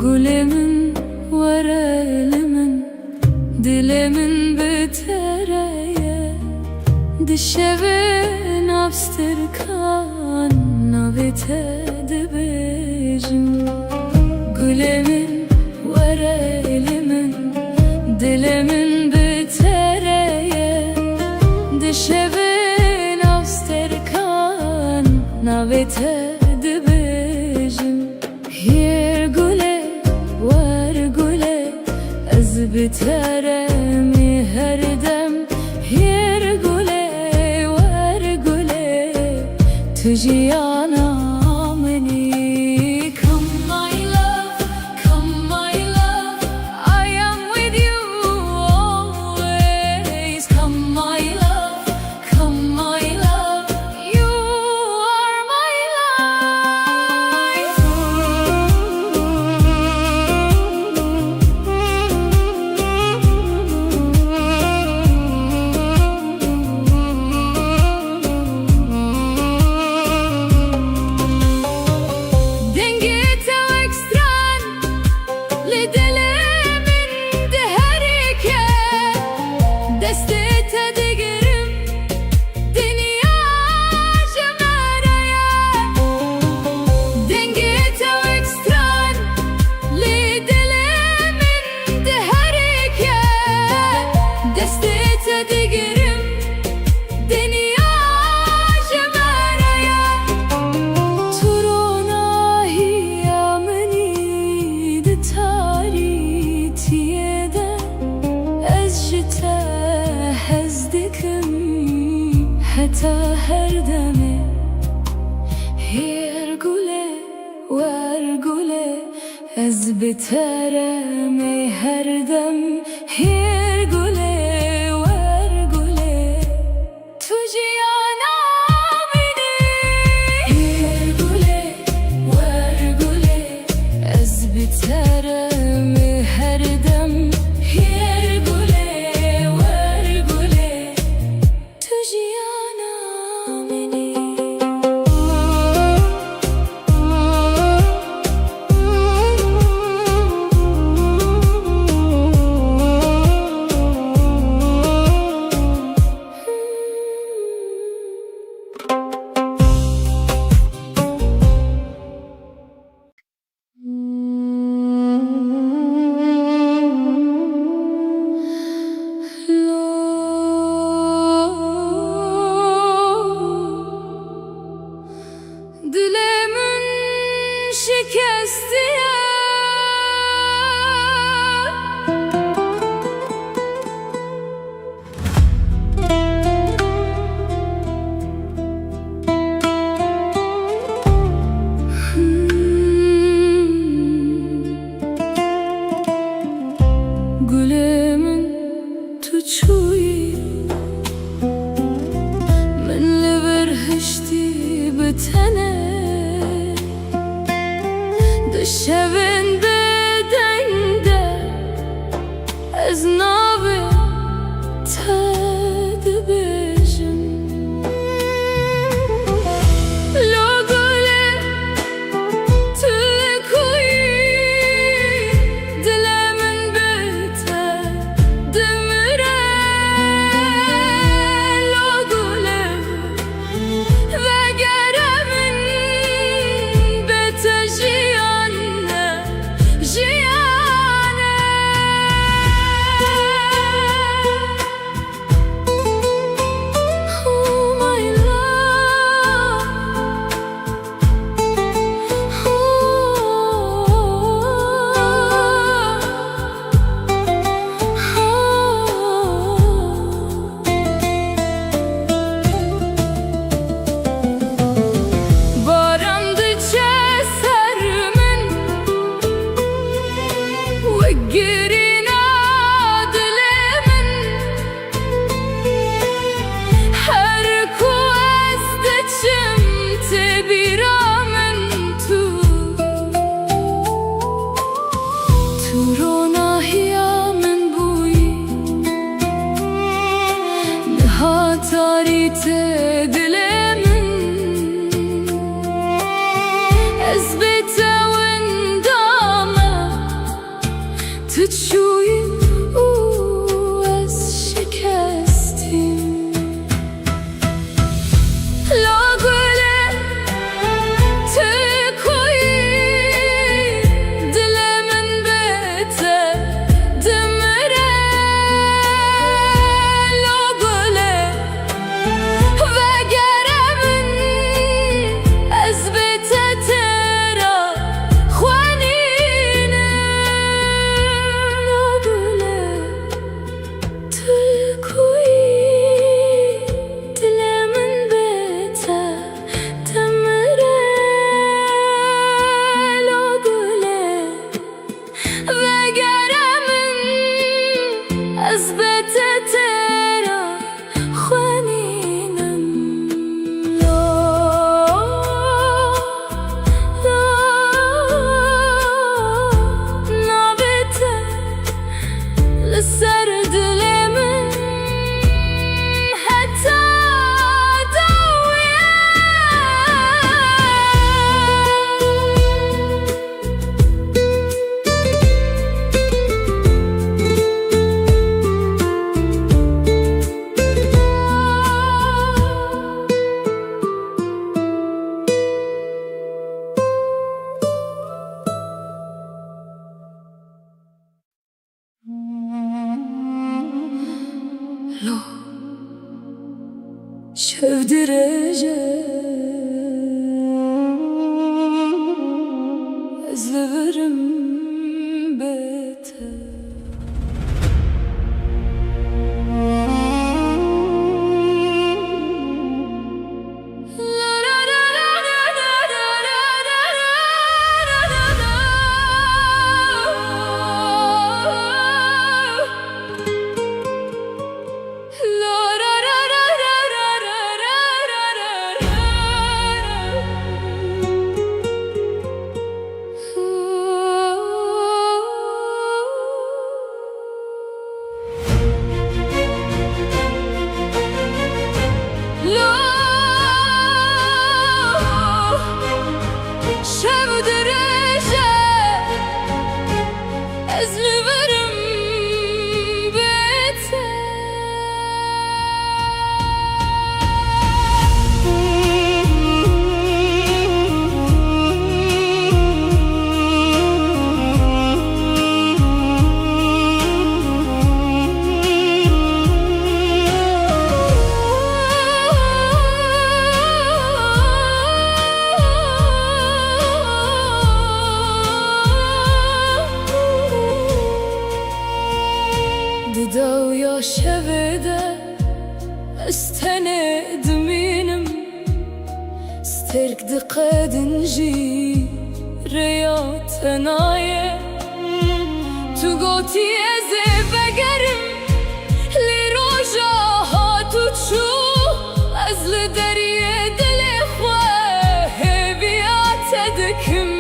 Gülemin ورا elimin, dilimin بتريا دشوين أبستركان نبته دبيجم Gülemin ورا elimin, dilimin بتريا دشوين أبستركان نبته دبيجم Hier gule var gule az biteremi her dem Hier gule var gule tujiyana meni Come my love, come my love I am with you always Come my love, come my love You are my life Dengete و ekstran Lidelemin de herike Destete digerim Dünya cömereye Dengete و ekstran Lidelemin de herike Destete digerim Dünya cömereye Turona hiyameni de tarihiyede Ezjite hezdikim Heta her deme Hier gule var gule Ez biteremi her dem Hier gule var gule Tujiyana beni Hier gule var gule Ez biteremi her dem Hier gule var gule Tujiyana beni Dilemin şikesti Gülemin tuçuyi من لبرهشتی بتنه دشوین بدنده از نابه تد بیجم لو گله تلکوی دلمن بته دمره لو گله وگرمن بته جیانه جیانه Oh my love Barandıça sermin Vegirina dilimin Her kuazdıçım tebiramin tu Turona hiyamin buyi Nihatarite dilimin Ez bete windame şevdireceğim ezlerim beter. دو يا شبده استند منم سترك دقدنجي ريات نايه تو قوتي ازي بقرم لروجا هاتو تشو ازل دريه دل اخوه بيات دكم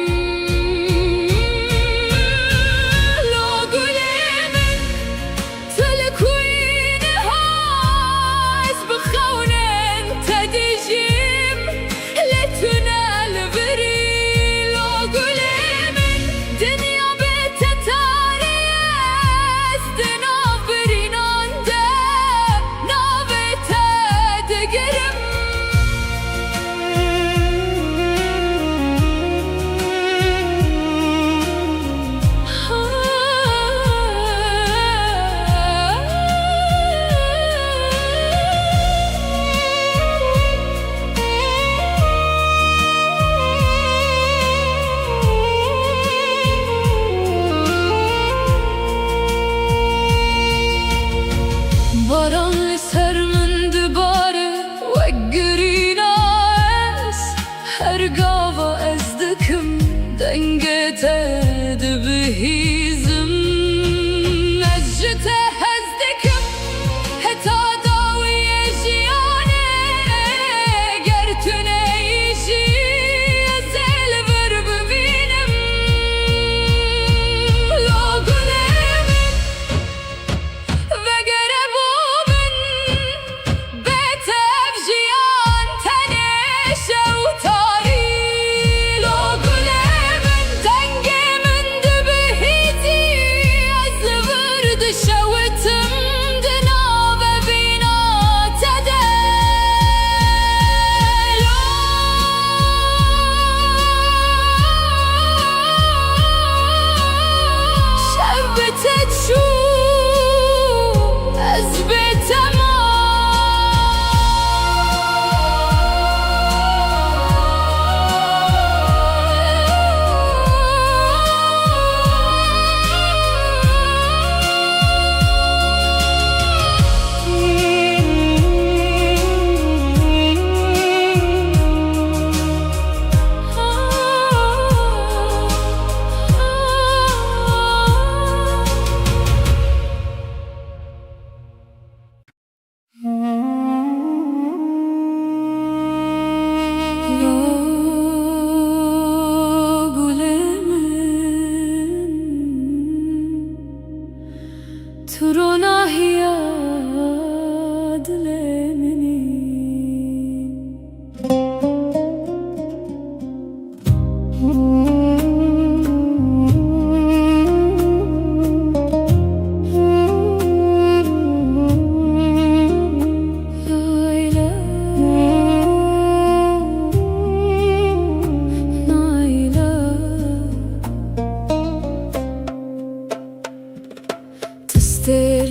بهيزم نجته هزدكم هتا داوي جيانه قرتنا يجي زل برب بينم لو قلمن وقربو من بيتف جيان تنش وطاري لو قلمن دنقي شوتم دناب بينا تدلو شبتت شو أزبت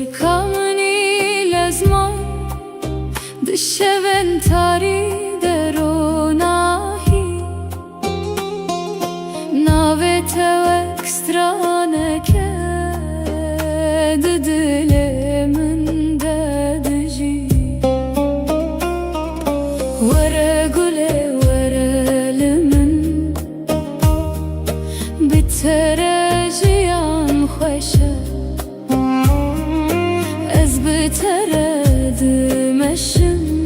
تستركمني لازمان دشة tevek strane kedi dilimin dedici Vere gule verelimin bitere jiyan xoşe Ez bitere dimeşim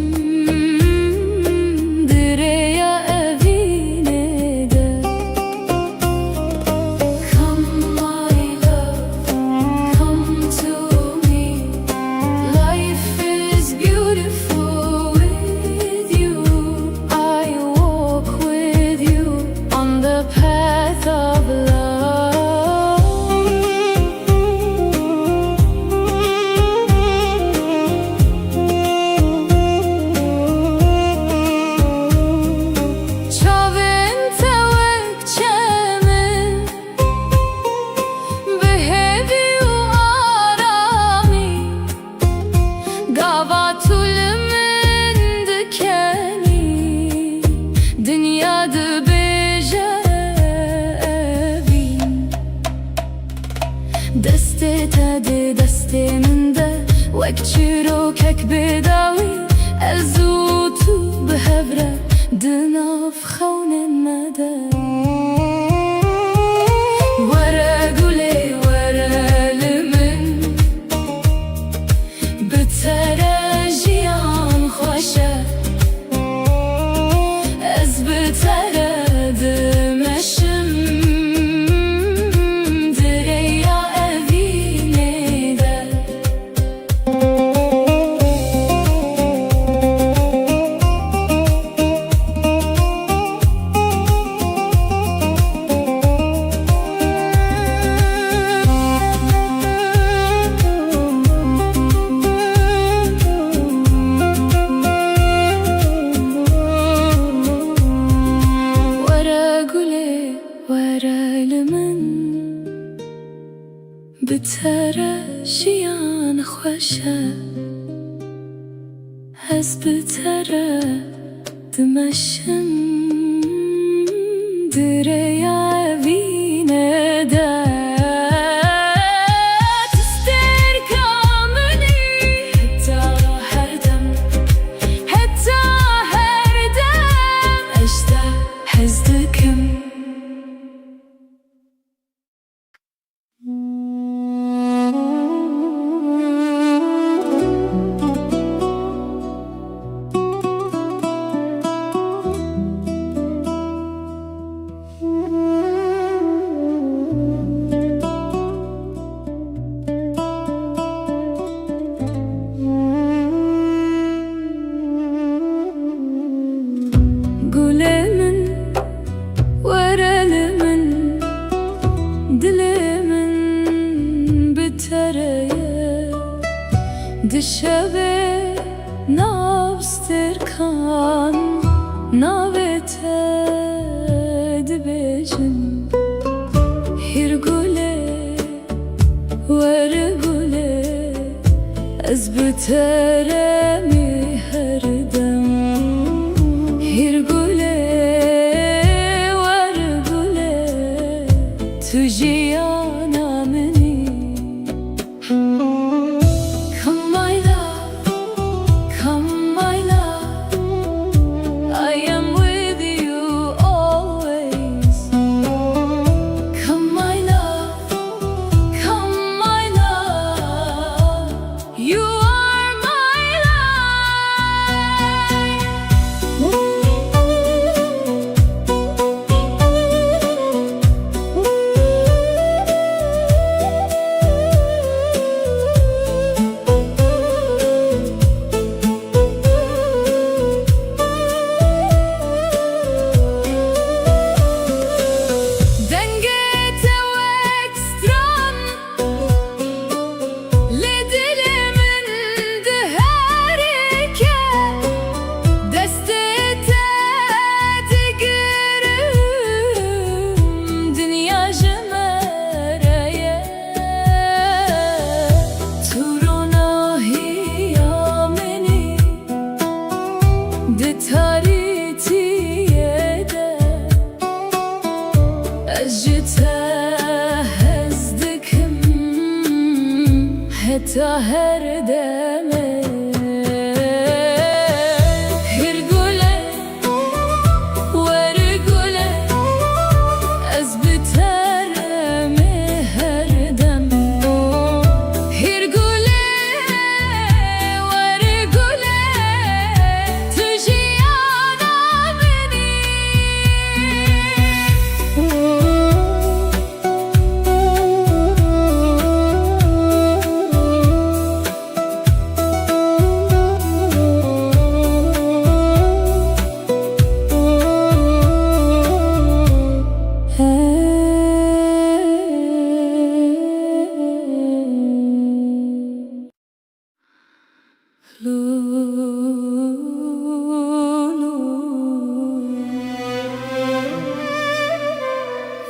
دسته تده دسته منده وک چیروکک بداوی ازو تو بهوره دناف خونه نده وره گله وره لمن بتره جیان خوشه از بتره دمشم بتره جیان خوشه از بتره دمشم دریا وینه ده تستر کامنی حتی هر دم اشته حزدکم Dışarı navster kan navete dibejim Hirgule vergule ez bitere mi herdem Hirgule vergule tujiyana meni أجتهزدكم حتى هردمه هرقوله ورقوله أزبترمي هردم هرقوله ورقوله تجي أنا مني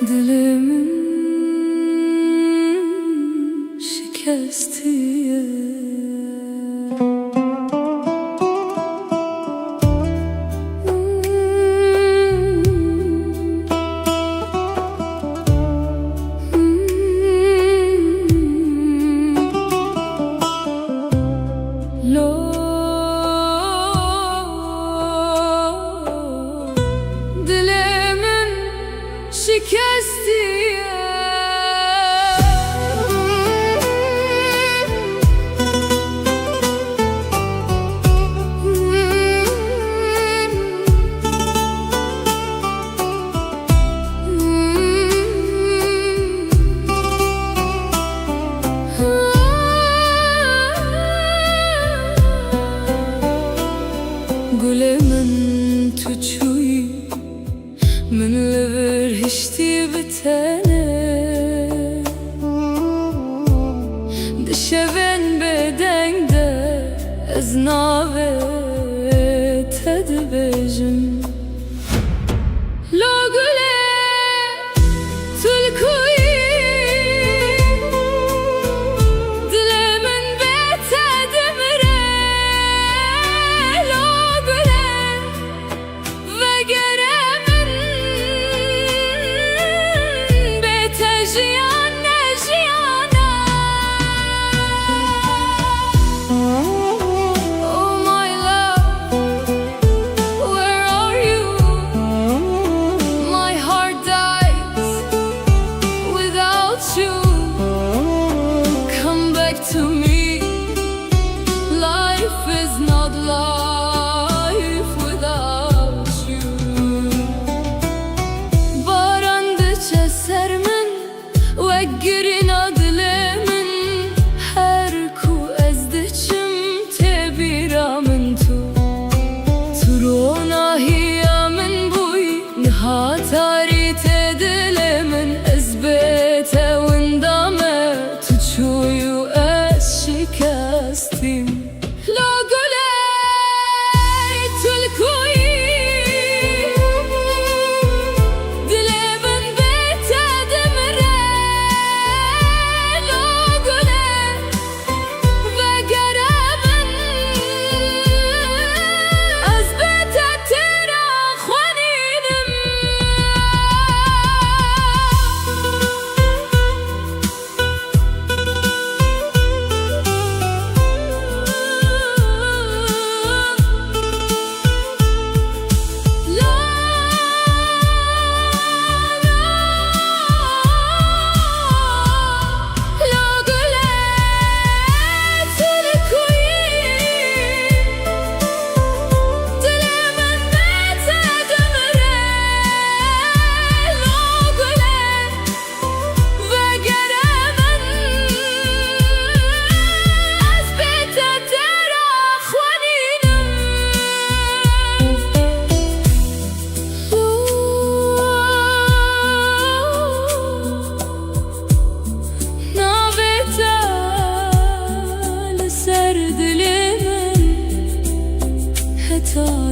Dilimin şikestiye Dilimin şikestiye Gülemin tuçuyu من لبر هشتي بتانه دشبن بدنگ ده از ناوه تدبجم لو گله تلکوی دل من بتدمره لو گله وگره To me, life is not life without you. Barandıça sermin ve girin adlemin her ku ezdiçim tebiramin tu turona hiyamin buy nihatari tedilemin ezbete windame tuçuyu شکستیم لا گله تلکوی دل من بتدمره لا گله وگره من از بتتر خوانینم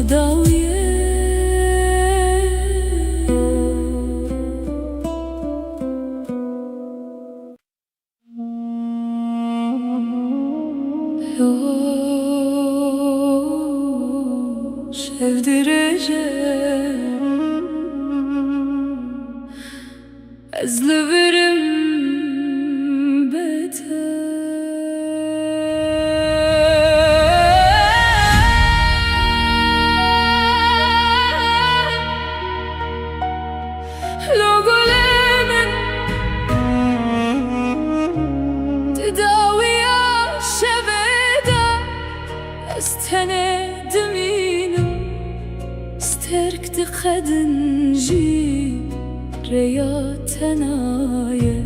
داویه sevdireceğim Ez li virim beter. Lo gule min tedaviya şeveda ez tenedim inim sterk di qedin jî reya tenaye.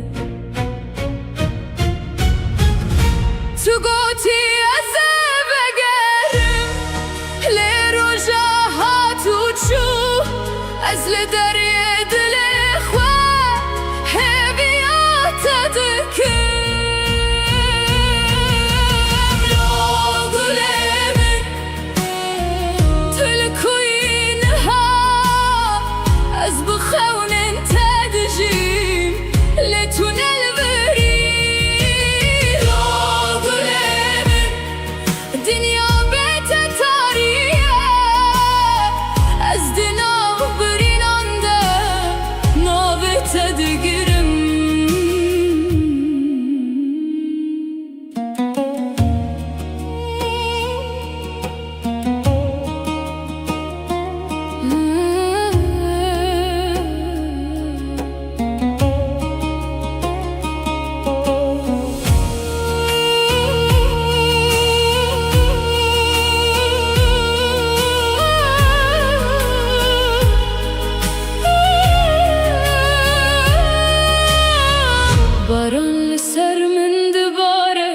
Tu goti ez vegerim lê roja hatu çû ez li deryê dilê xwe hêviya te dikim. Lo gulê min tu li kuyî niha ez bi xewnên te dijîm lê tu nelverî. Lo gulê min dinya bête tariye ez di nav birînan de navê te digirim. Baran li ser min dibare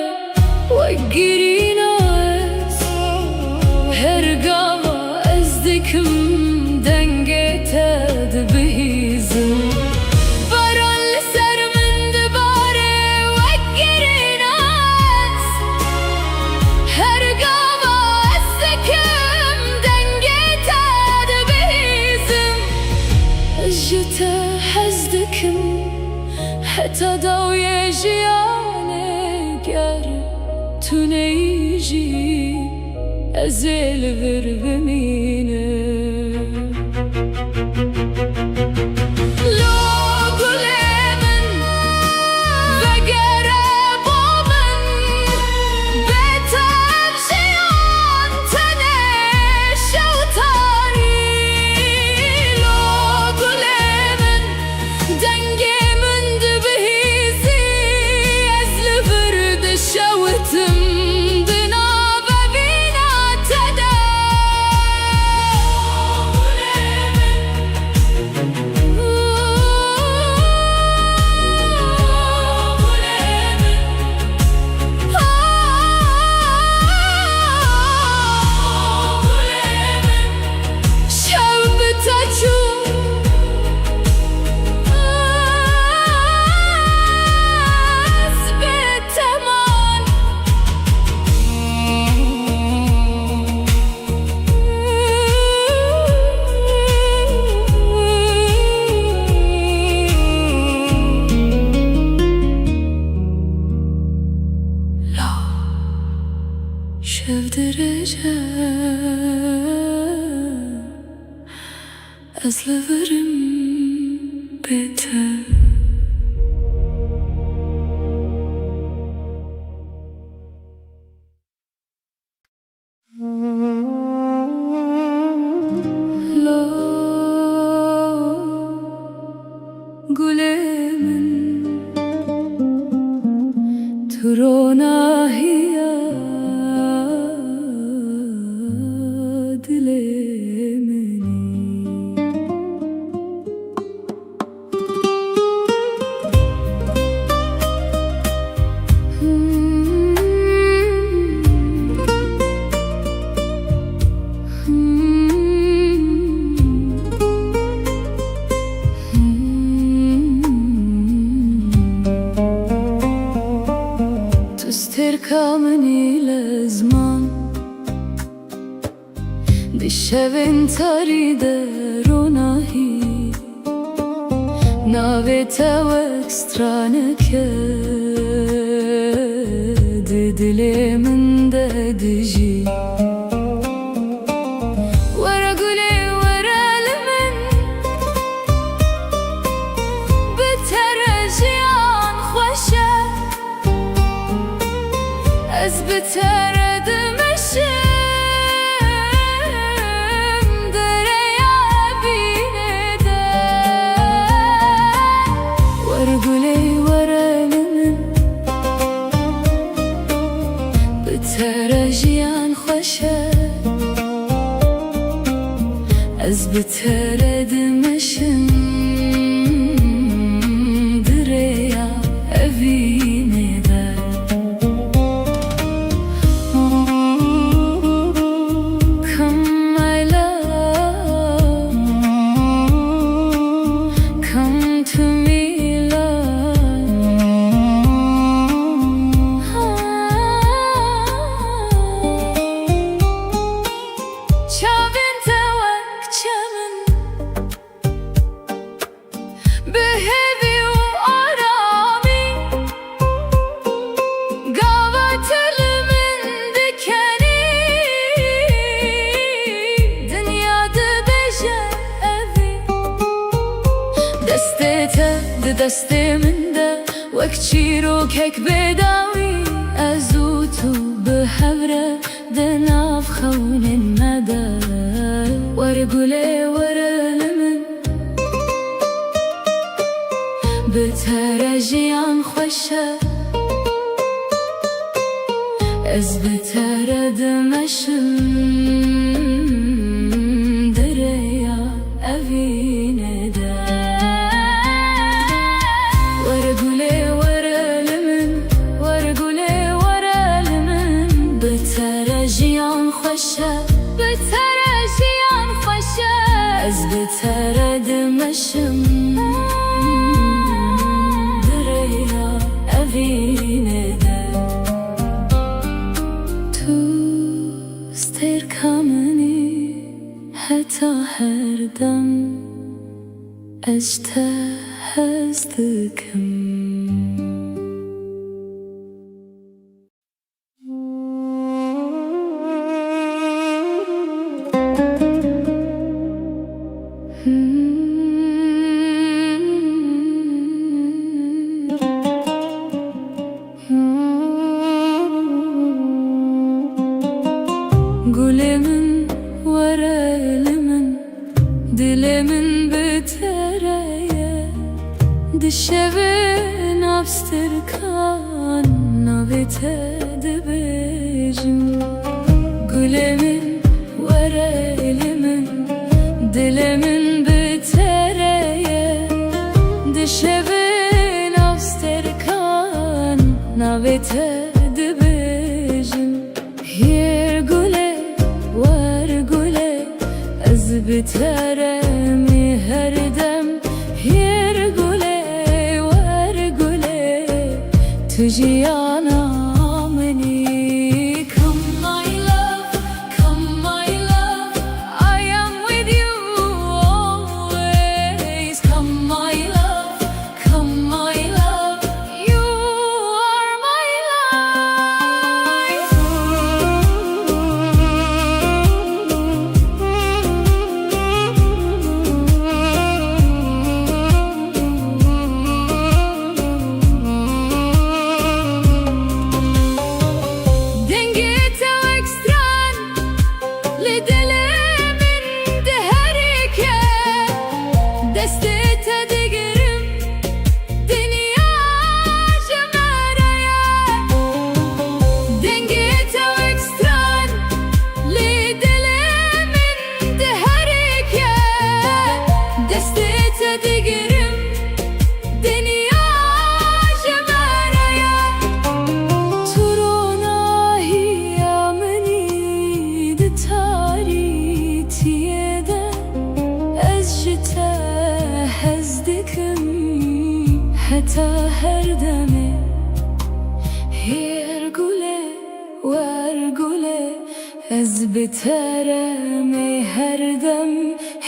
wekgirîna ez her gava ez dikim dengê te dibihîzim. Baran li ser min dibare wekgirîna ez her gava ez dikim dengê te dibihîzim. Ez ji te hez dikim heta dawiyê jiyanê ger tu neyîjî ez ê li vir bimînim. Lo gulê min vegere bo min bêtev jiyan tenê şewtarî. Lo gulê min dengê min dibihîzî ez li vir dişewitim di navebîna te de. Şev bi te çû ez bê teman. La şev dirêjem ez li virim beter. Lo gulê min tu ronahiya dilê minî. Sterka minî lezman di şevên tarî de ronahî navê te wek straneke di dilê min de dijî. Were gulê were li min bi te بتردم dereye binede Varguley varalimin بترجيان خوشه از بتردمشم دریا evine Come my love, come to me love Çavin tevak çemin Behevi u arami Gavat elimin dikeni Dünyada beje evi Destete de desteminde Vekçiro kek bedavi Azutu behevre دناف خون المدى ورقلي ورلمن بترجيان خوشه از بترد مشم دريا أفينه دا ورقلي ورلمن ورقلي ورلمن بترجيان خوشه بترجيان خوشه از بترد مشم دريا أفينه دا تو استركمني حتى هردم اجتهزتكم Gülümün var elimin Dilimin bitereye Dişevin abstırkan Navitedi bejim Gülümün var elimin Dilimin bitereye Dişevin abstırkan Navitedi bejim Yer güle var güle az biteremi her dem yer güle var güle tujiyana meni come my love I am with you always come my love you are my life حتى هردمي هيرقولي وارقولي از بترمي هردم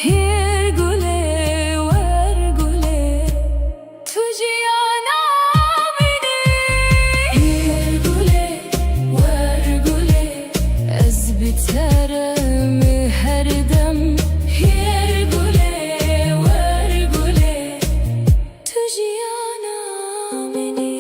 هيرقولي وارقولي تجيانا مني هيرقولي وارقولي از بترمي هردم هيرقولي وارقولي تجيانا مني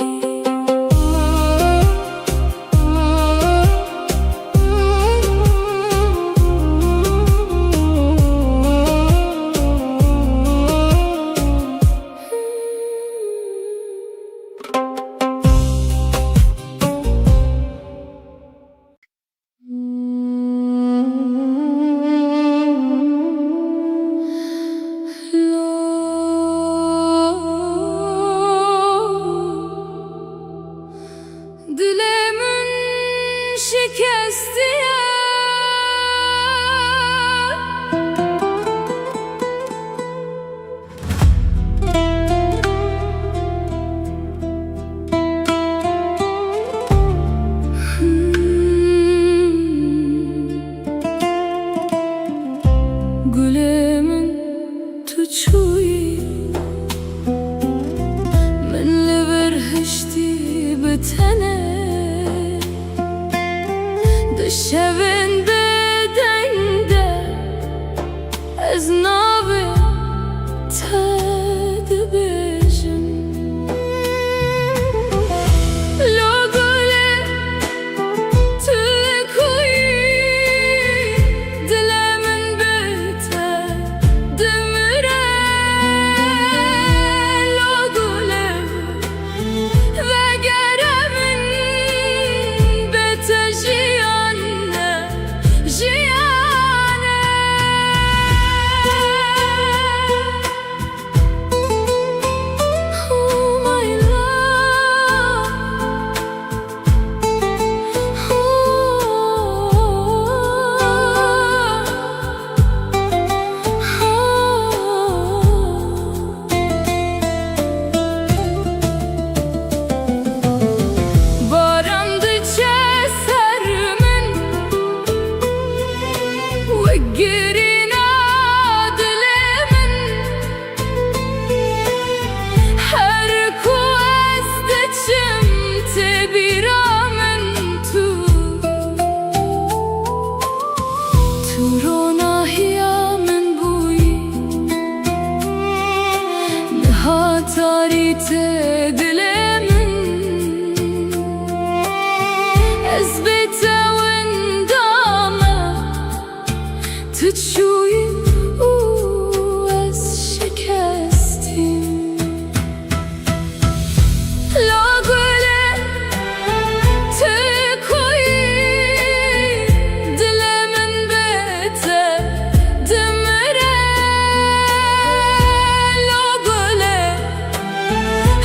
Gülemin tuçuyi من اللي برهشتي بتنا دشبن بدنده ازنابي تدبجن لو قولي تلكوي دلا من بيته دمره لو قولي وقره من بيته جيانه جيانه Oh my Barandıça sermin وقرينا دلمن حركو أزدتشم تبيرا من تورونا هيا من بوي نهاتاري تدلمن أزبتا وندامة تتشوي وأز شكستي لو قولي تكوي دلا من بيته دمره لو قولي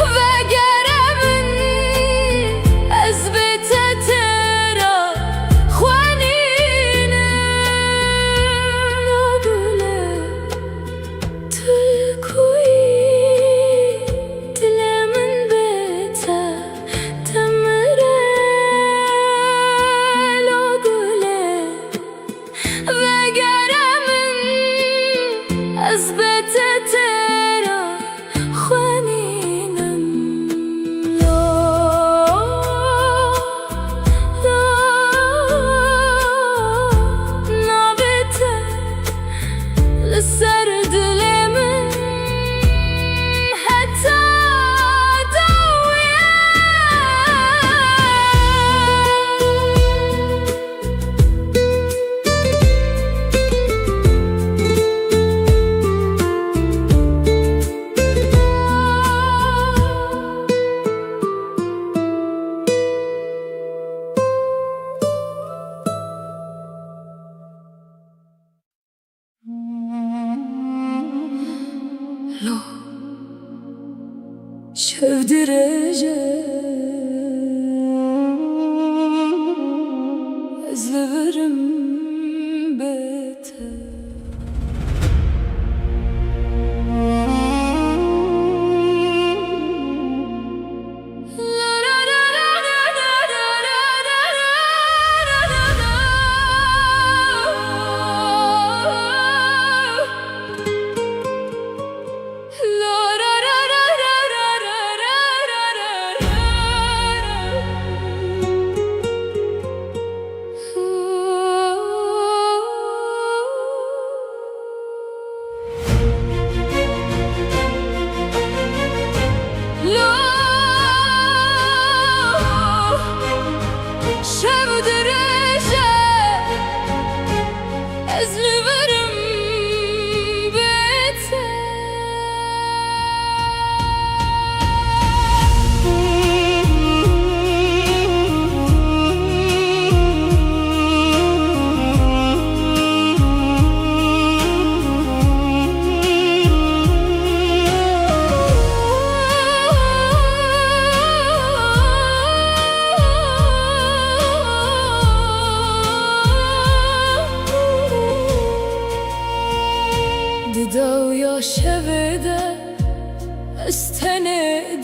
وقره من أزبته ترى خوانينه لو قولي تكوي دلا من بيته دمره لو قولي وقره من أزبته ترى خوانينم نابته لسر دلمن حتى دويه لو شفدرجة أزلفرم بيته La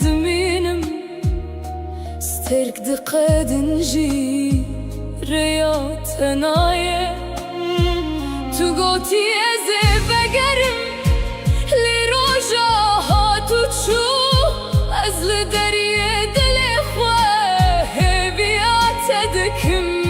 دمينم سترك دقة دنجي رياض هنايا تقوتي ازي بقرم لروجا هاتو تشو ازل دريه دلخوة هبيات دكم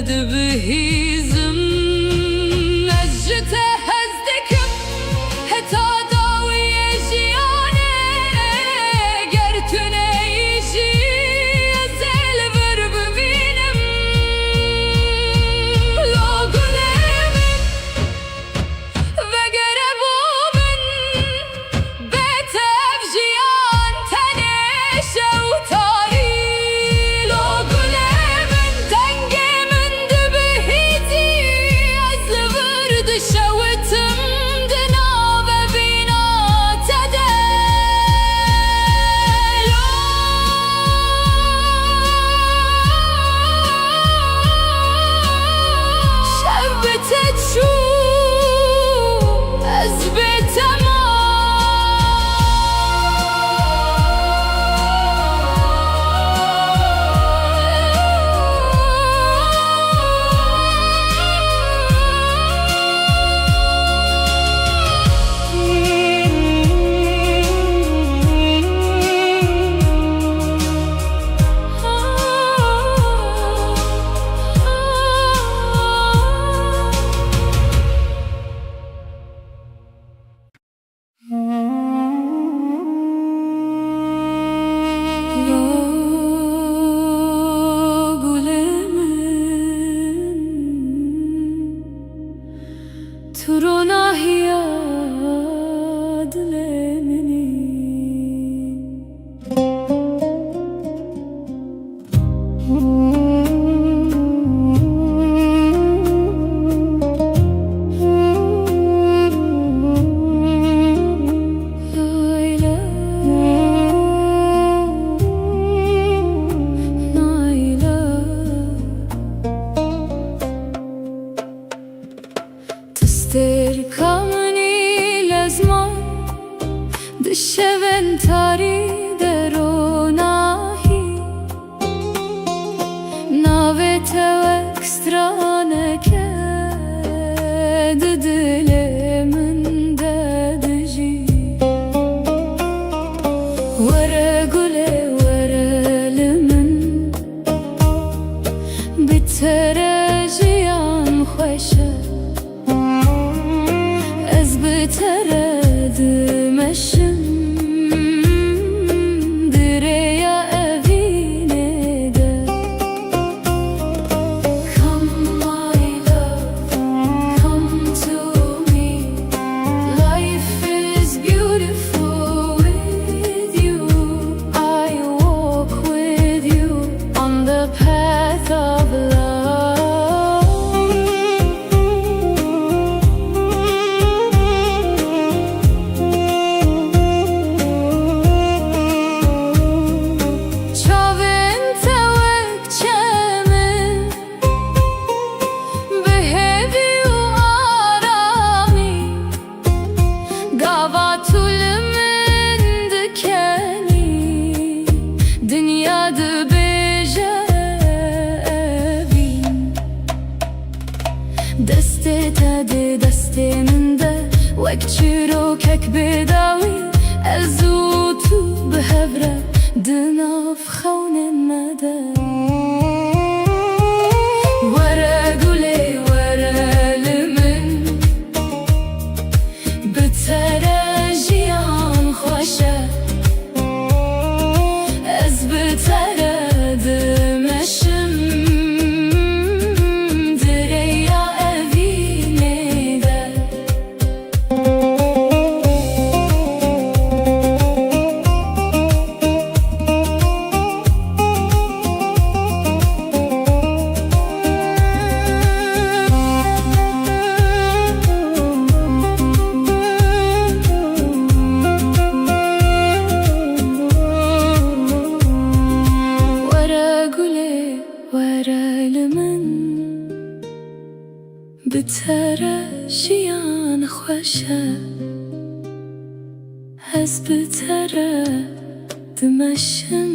دبهيزم نجته هزدكم هتا داوي جياني قرتنا يجي زل برب بينم لو قلم وقربو من بيت بجيان تنيش وتاري لو قلم شوتم دناب بينا تدلو شبتت شو أزبت ترونا هي دلمني تركمني لازمان دشون تاری دروناهی ناوت و اکسترانه که دل من ددجی وره گله وره لمن بترجیان خوشه بترد مشم دريا أبيني ده Come my love, come to me. Life is beautiful with you. I walk with you on the path of love. دسته من ده وک چیروکک بداوی أزوتو بهبرة دناف خون المدى ورا قولي ورا لمن بتراجيان خوشة از بترد مشم دريا أفيني ده بترى جيان خوشة هز بترى دمشم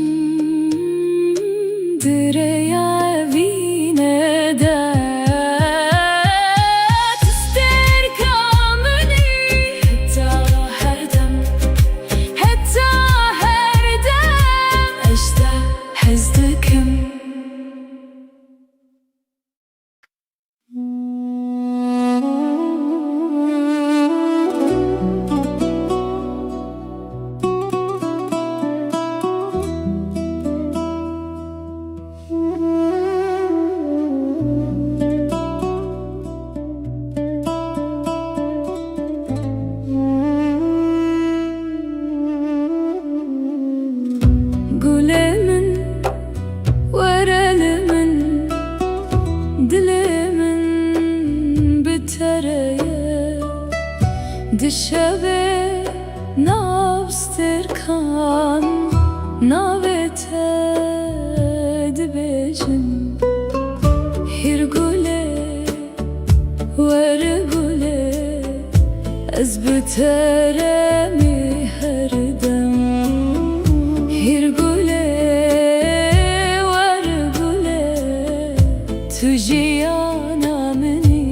دريا فينا دا تستركا مني حتى هردم أجدا حزدكم دشبه نابستر کان نابته دبجم هر گله ور گله از بترمی هر دم هر گله ور گله تو جیانا منی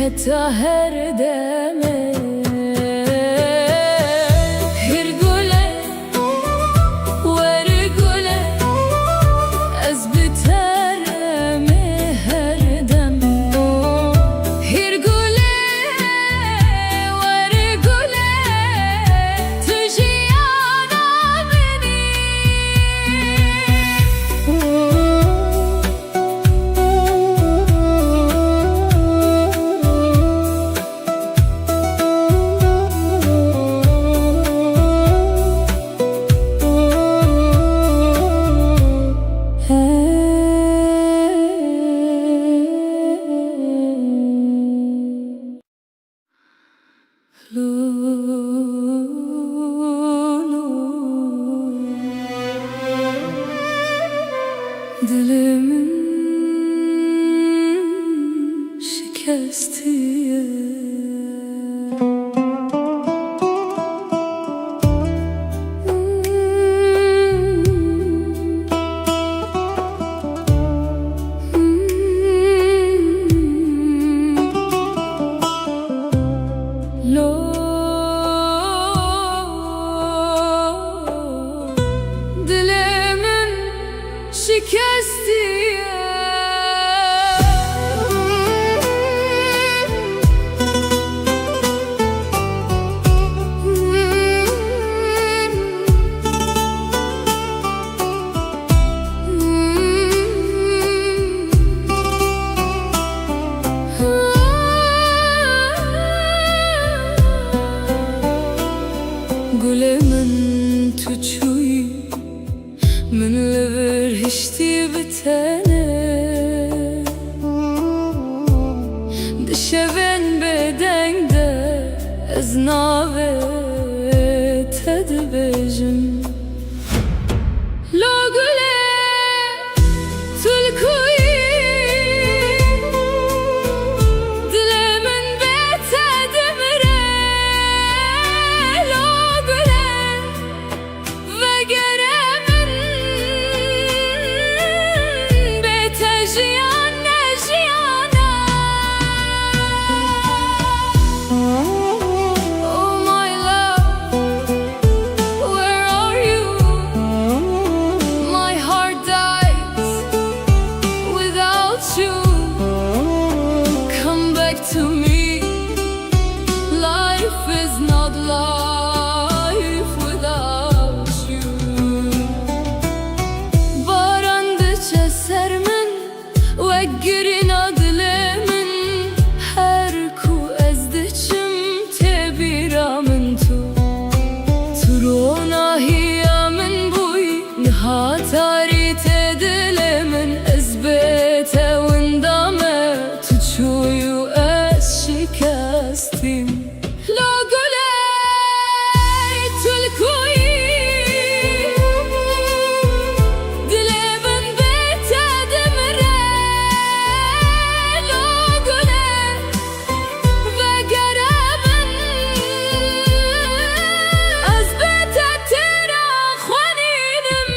حتى هردمه هرگله ورگله از بترمه هردمه هرگله ورگله تو جیانا منی Dilimin şikestiye Lo گل من تو چوی من لبر هشتی بتنه دشون بدنگده از ناوه تد بجم لو گله تلکوی دل من بتد مره لو گله وگره من بتجیان نجیانا Oh my love, where are you? My heart dies without you. Come back to me. Life is not life without you. Barandıça sermin وگرین دلمن هر کو از دچم تبیرامن تو روناهی من بوی نها تاری تدلمن از بیت وندامه تو چویو از شکستیم لو گله تلکوی دل من بتد مره لو گله وگره من از بیت ترا خوانینم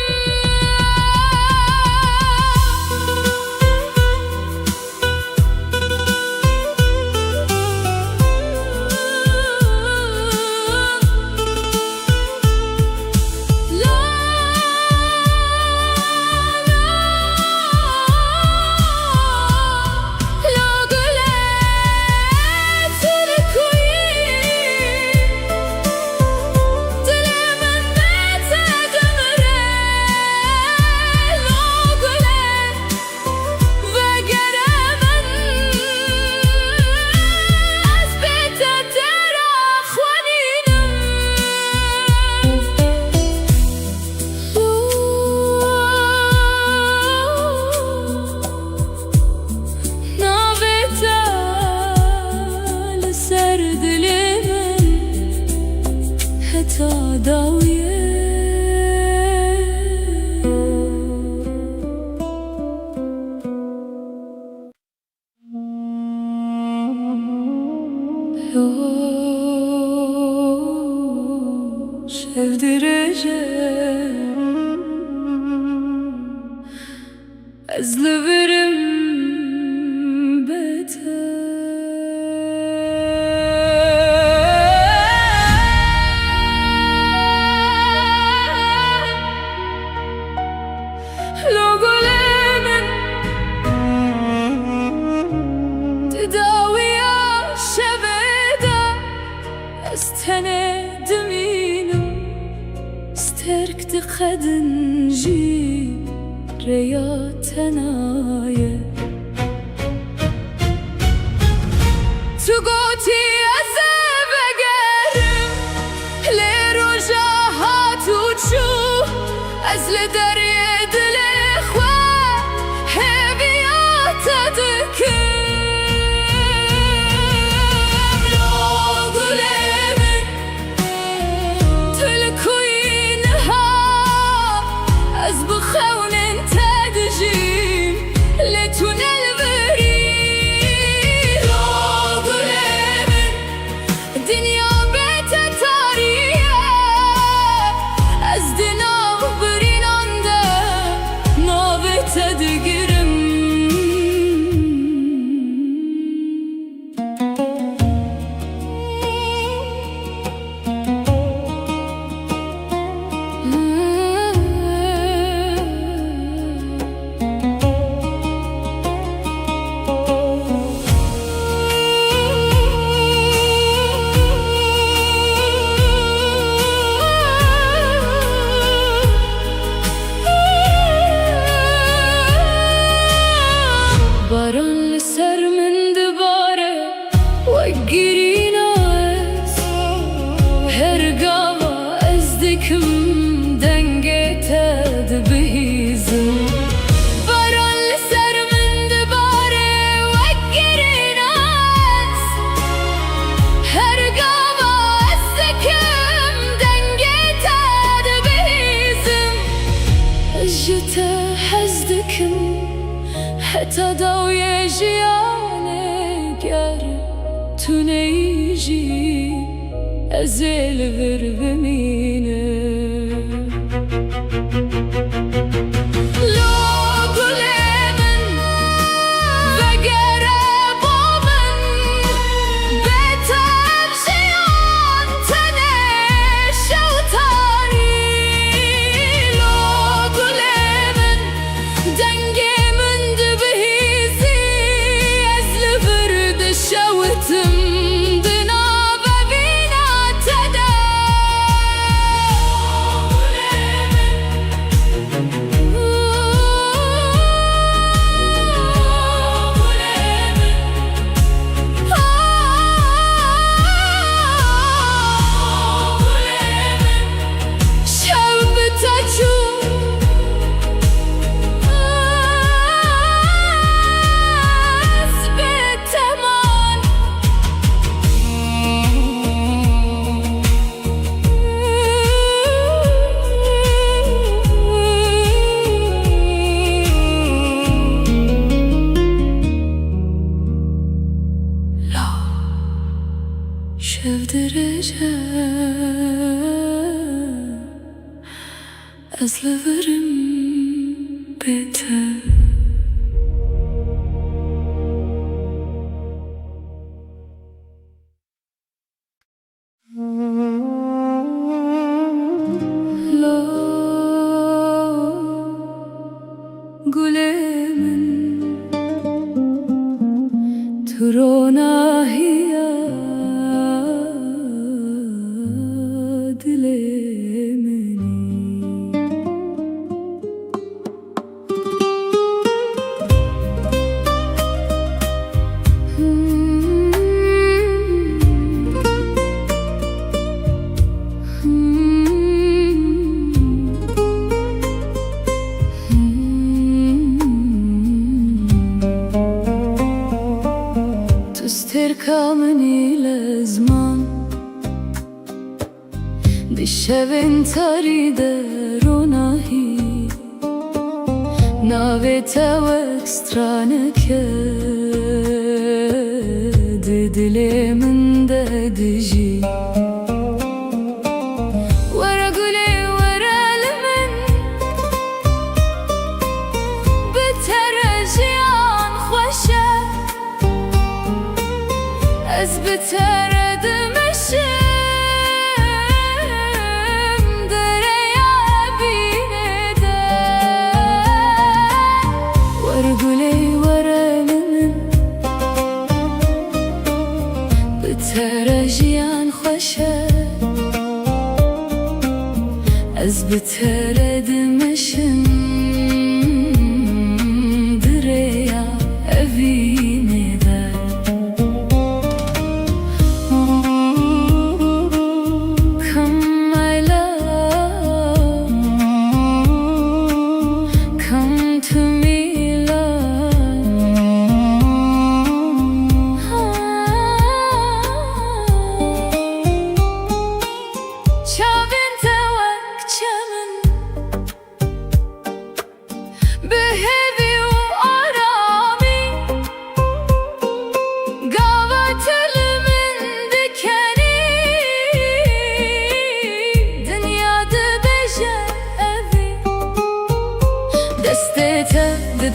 تا داویه sevdireceğim ezleverim لو گلمن تداوی شبده استنه دمینم استرک دقدنجی ریا تنایه تو گوتی از بگرم لروجا هاتو چو از لدریه دل خواه هبیات دکم لو گلمن تلکوی نها از بخونن تدجیم لتون البری لو گلمن دنیا بیت تاریه از دنا برینانده تا دوی جیانه گر تو نیجی ازل ور بمینه أزلفرم بيتها لا قلمن ترونا هي تركمني لزمان دشون تاری دروناهی ناویت و اکسترانکه دلمن ددجی از بتردم شم دریا بینده ورگلی ورمن بترجیان خوشه از بتردم شم دریا بینده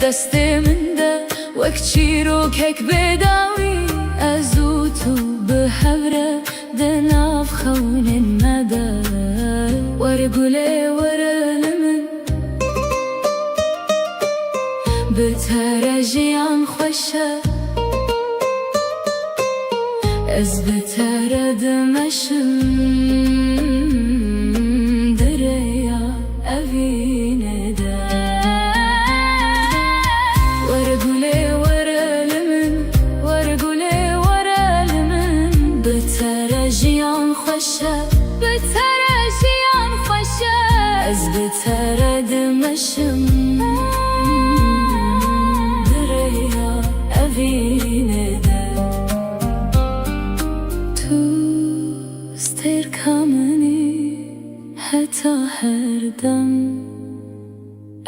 دست من ده وقتی رو کک بداوی ازو تو به هوره دناف خون نده ور گله ور لمن بترجیان خوشه از بتردمشم دریا اوینه ده بترجیان خوشه بترجیان خوشه از بتردمشم دریا اوینه ده تو استرکمنی حتی هر دم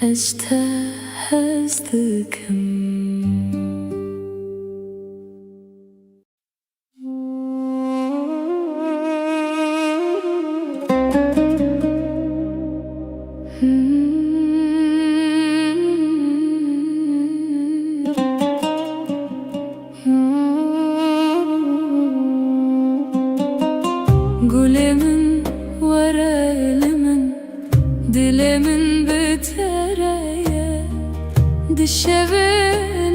اجته هستکم دشوه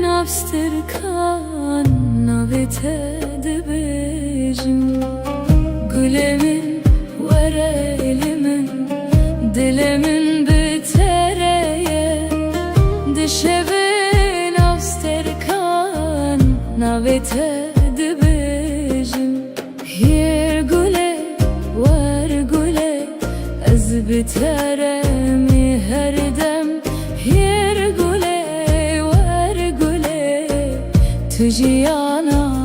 نفستر kan navete dibejim Gülemin vere elimin dilimin bitereye Dişevin avster kan navete dibejim Yer güle var güle ez biteremi her dem Yer güle var güle tüciyana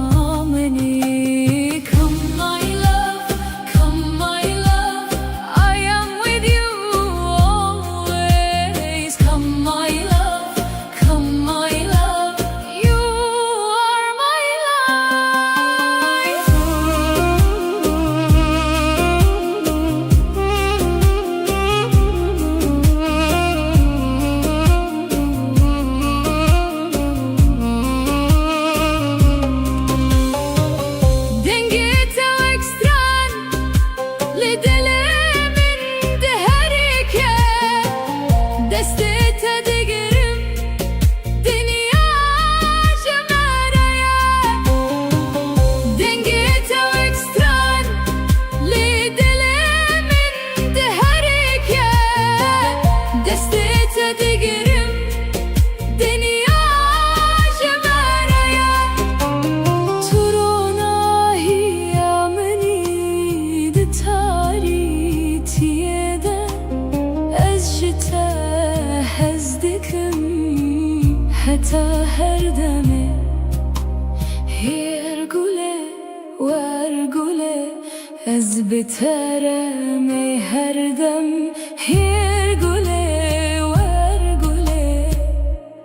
Heta her deme Yer güle var güle Ez biteremi her dem Yer güle var güle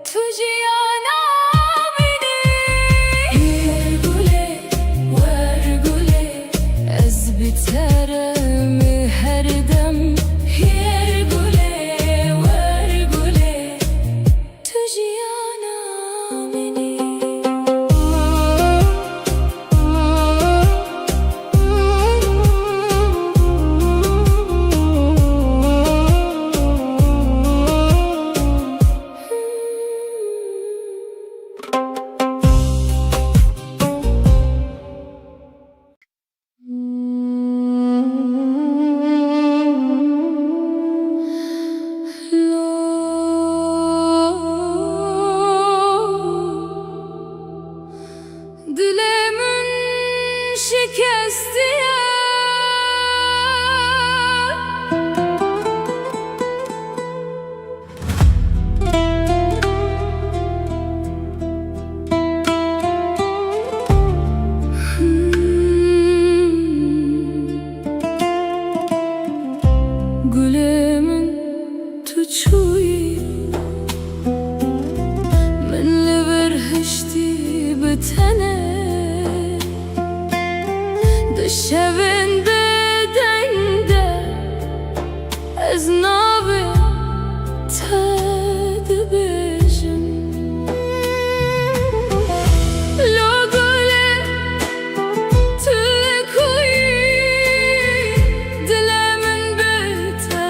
Tüciyana beni Yer güle var güle Ez biteremi her dem Yer güle var güle Tüciyana şikesti Gülemin tuçuyi Menle verhişti betene Dışevin bedende Ez navi tedbejim Lo gule tüle kuyi Dilemin bete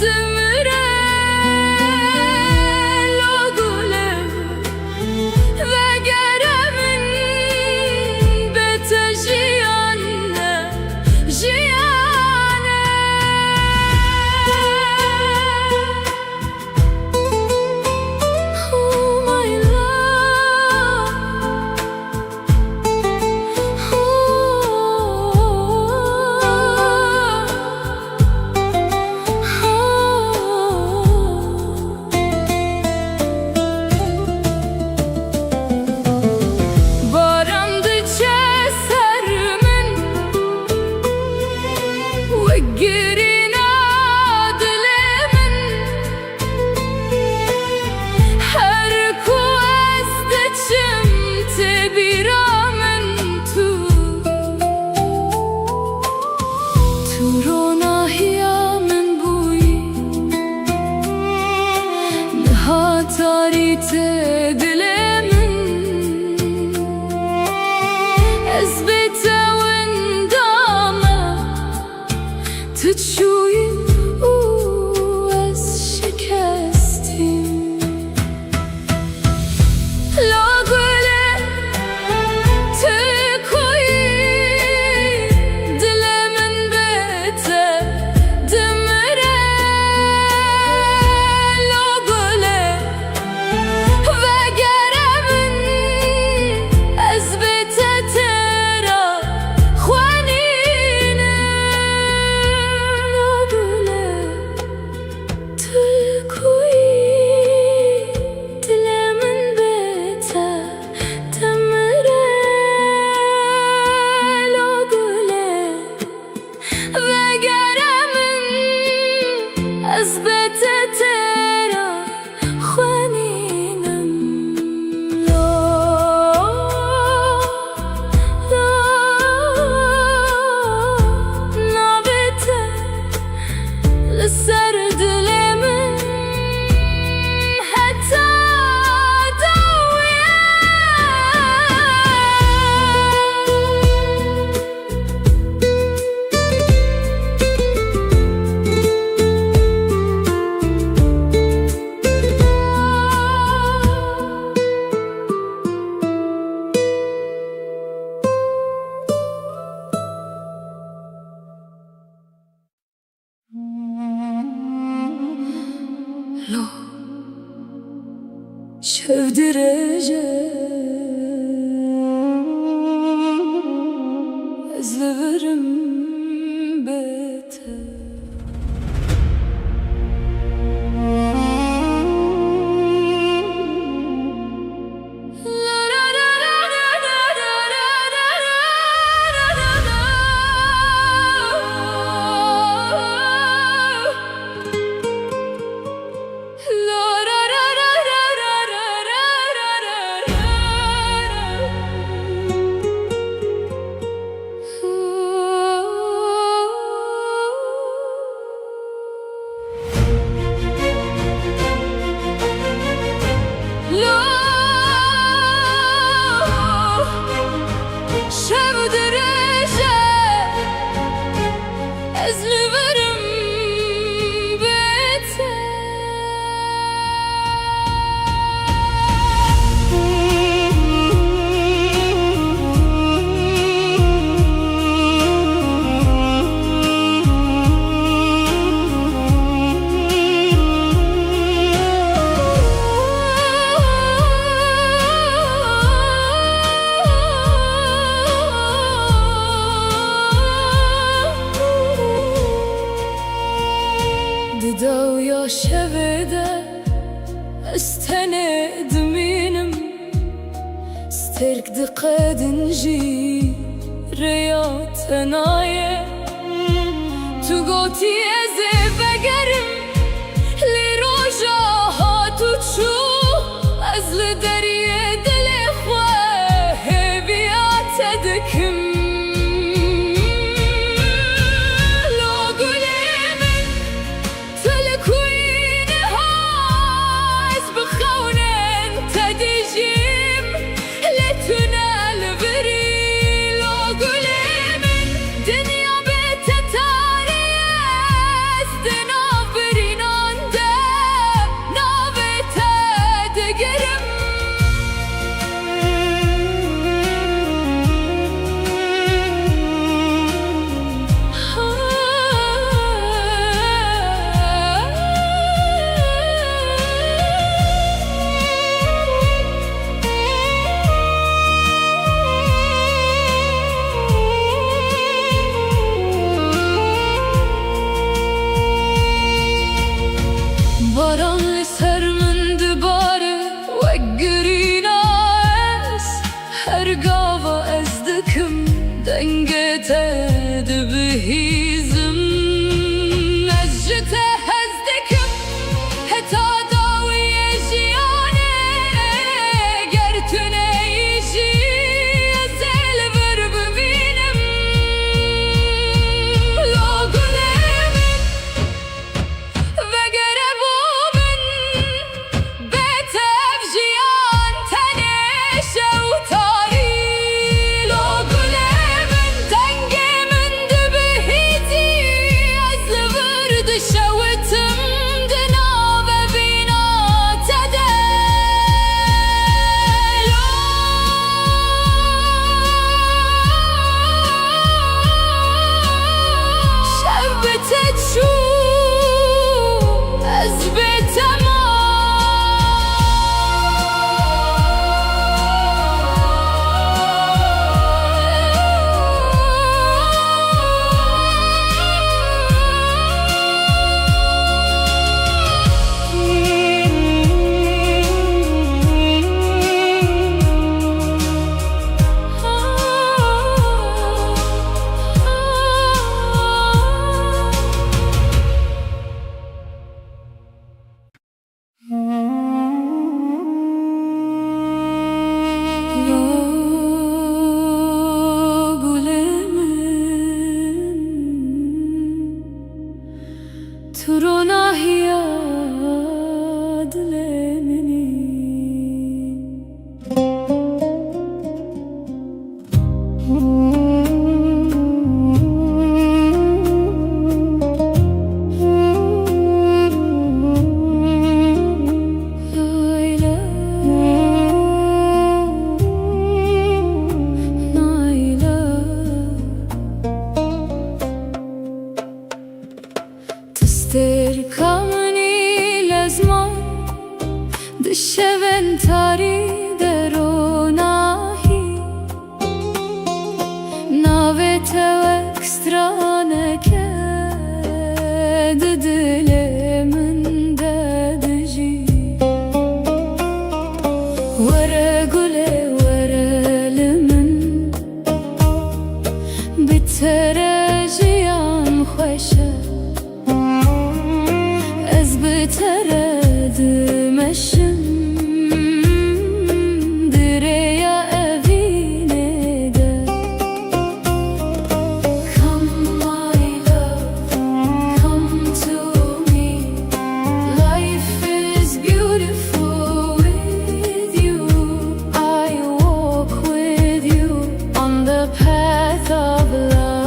demire بسر دلم حتى دوية لو شاف درجة أزلفرم بيته داويا شبده استند مينم سترك دقاد نجي رياض تنايا تقوتي ازي بقرم لروجا هاتو تشو ازل دريه دلخواه هبيات تدكم دنيا بتتاري استنابري ترونا هي دلمني تستركمني لازمان دشون تاری دروناهی ناوت و اکسترانکه دل من ددجی وره گله وره لمن بترجیان خوشه بترد مشم دریا evine de Come my love, come to me. Life is beautiful with you. I walk with you on the path of love.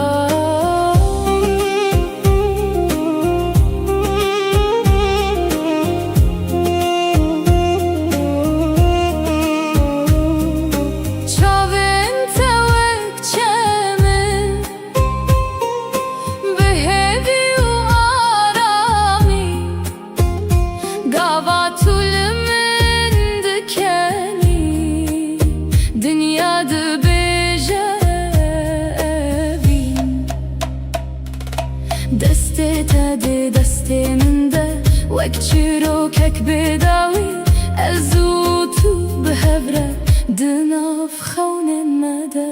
دسته تده دسته منده وک چیروکک بداوی ازو تو بهوره دناف خونه مده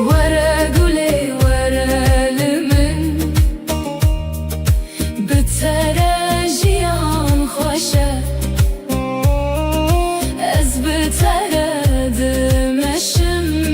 وره گله وره لمن بتره جیان خوشه از بتره دمشم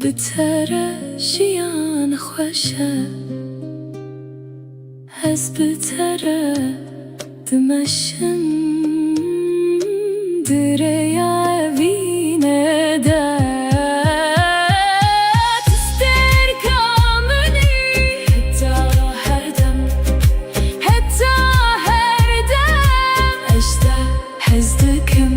بتره جیان خوشه از بتره دمشم دریا evine de تستركمني حتى her dem حتى her dem اشتاق حزدكم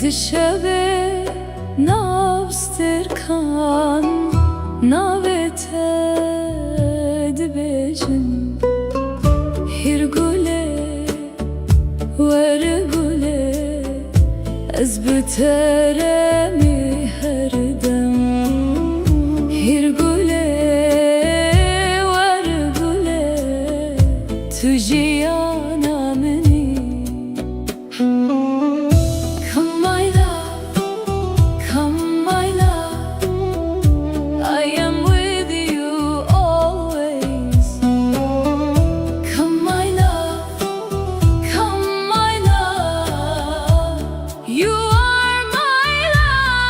دشبه ناوسترکان ناوته دبیجن هر گله ور گله از بتره می هر دم هر گله ور گله تو جیانا منی You are my love.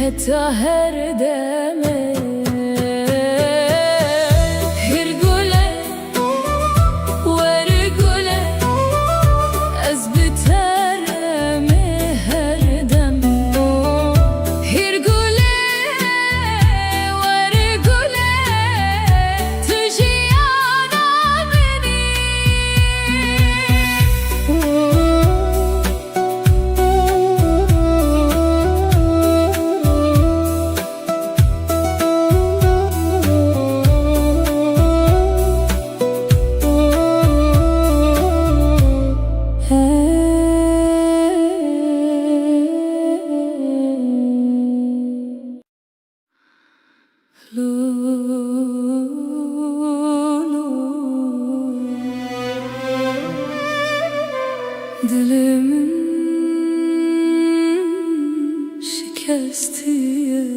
حتى هردمه Dilimin şikestiye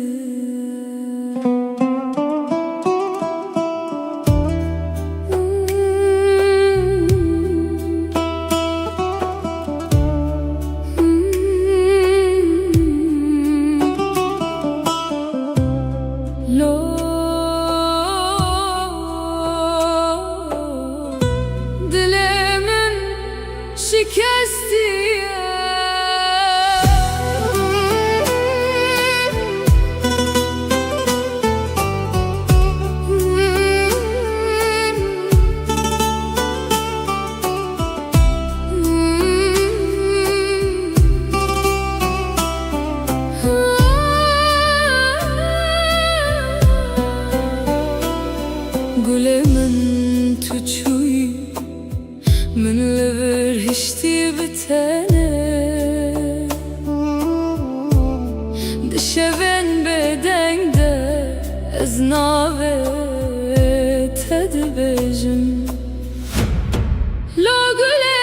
Dilimin şikestiye Gülemin tuçuy من لبر هشتی بتنه دشون بدنگ ده از ناوه تد بجم لو گله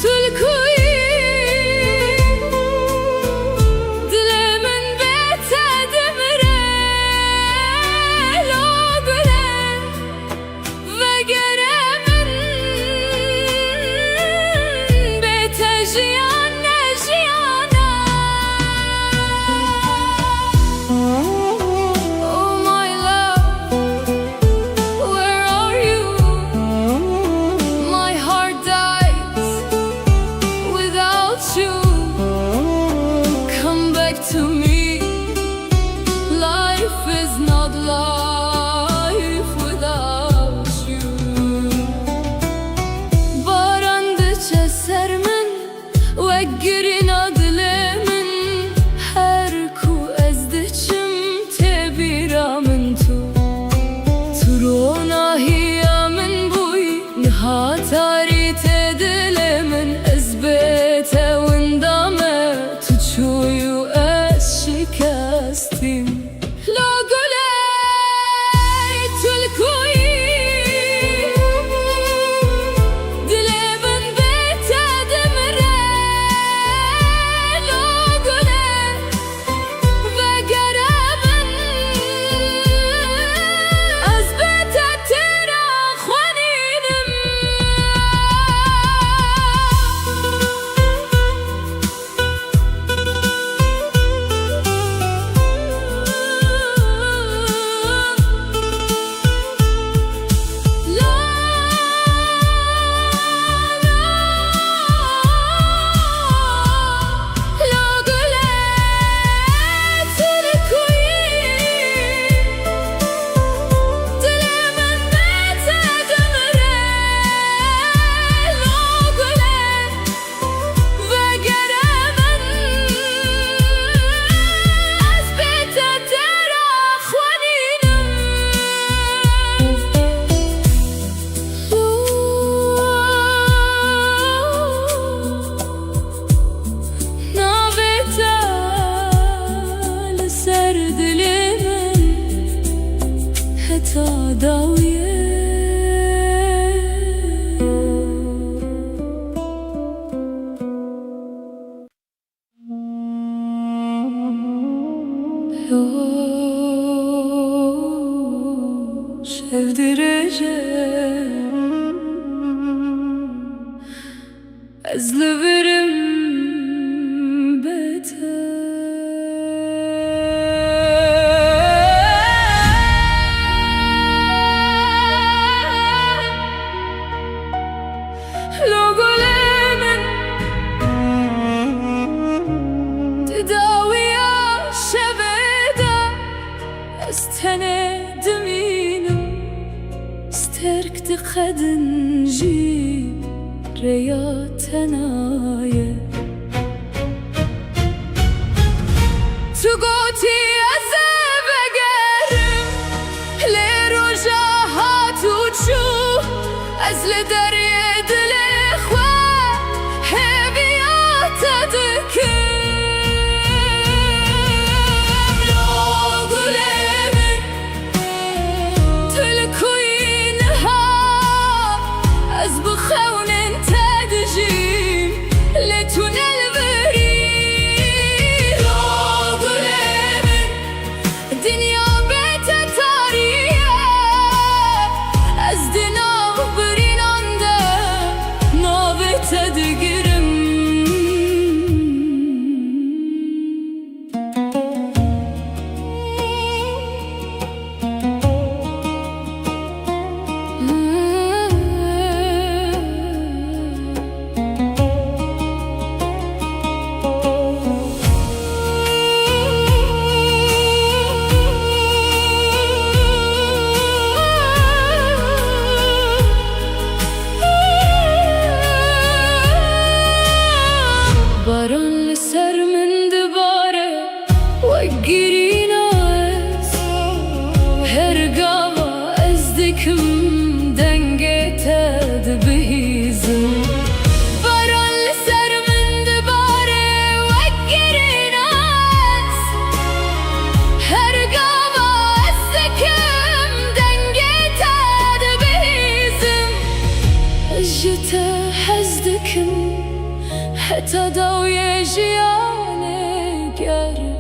تلکوی دل من بتد مره لو گله وگره to me, life is not life without you. Barandıça sermin ve girin adlemin her ku ezdiçim tebiramin tu turona hiyamin buy nihatari tedilemin ezbete windame tuçuyu شکستیم لا گله تلکوی دل من بتد مره لا گله وگره من از بتد ترا خوانینم داویه sevdireceğim ezleverim beter خدنجي رياتنايا تقوتي أزب أقرم لرجاهات وتشوف أزل دريد الإخوة هبيات تذكر لو قلمن تلكوينها أزبخون تدجيم لتنال باران لسر من دباره وقري ناس هرقاوة ازدكم دنقيتاد بهيزم باران لسر من دباره وقري ناس هرقاوة ازدكم دنقيتاد بهيزم اجتا حزدكم حتى ضوي جيانك يارب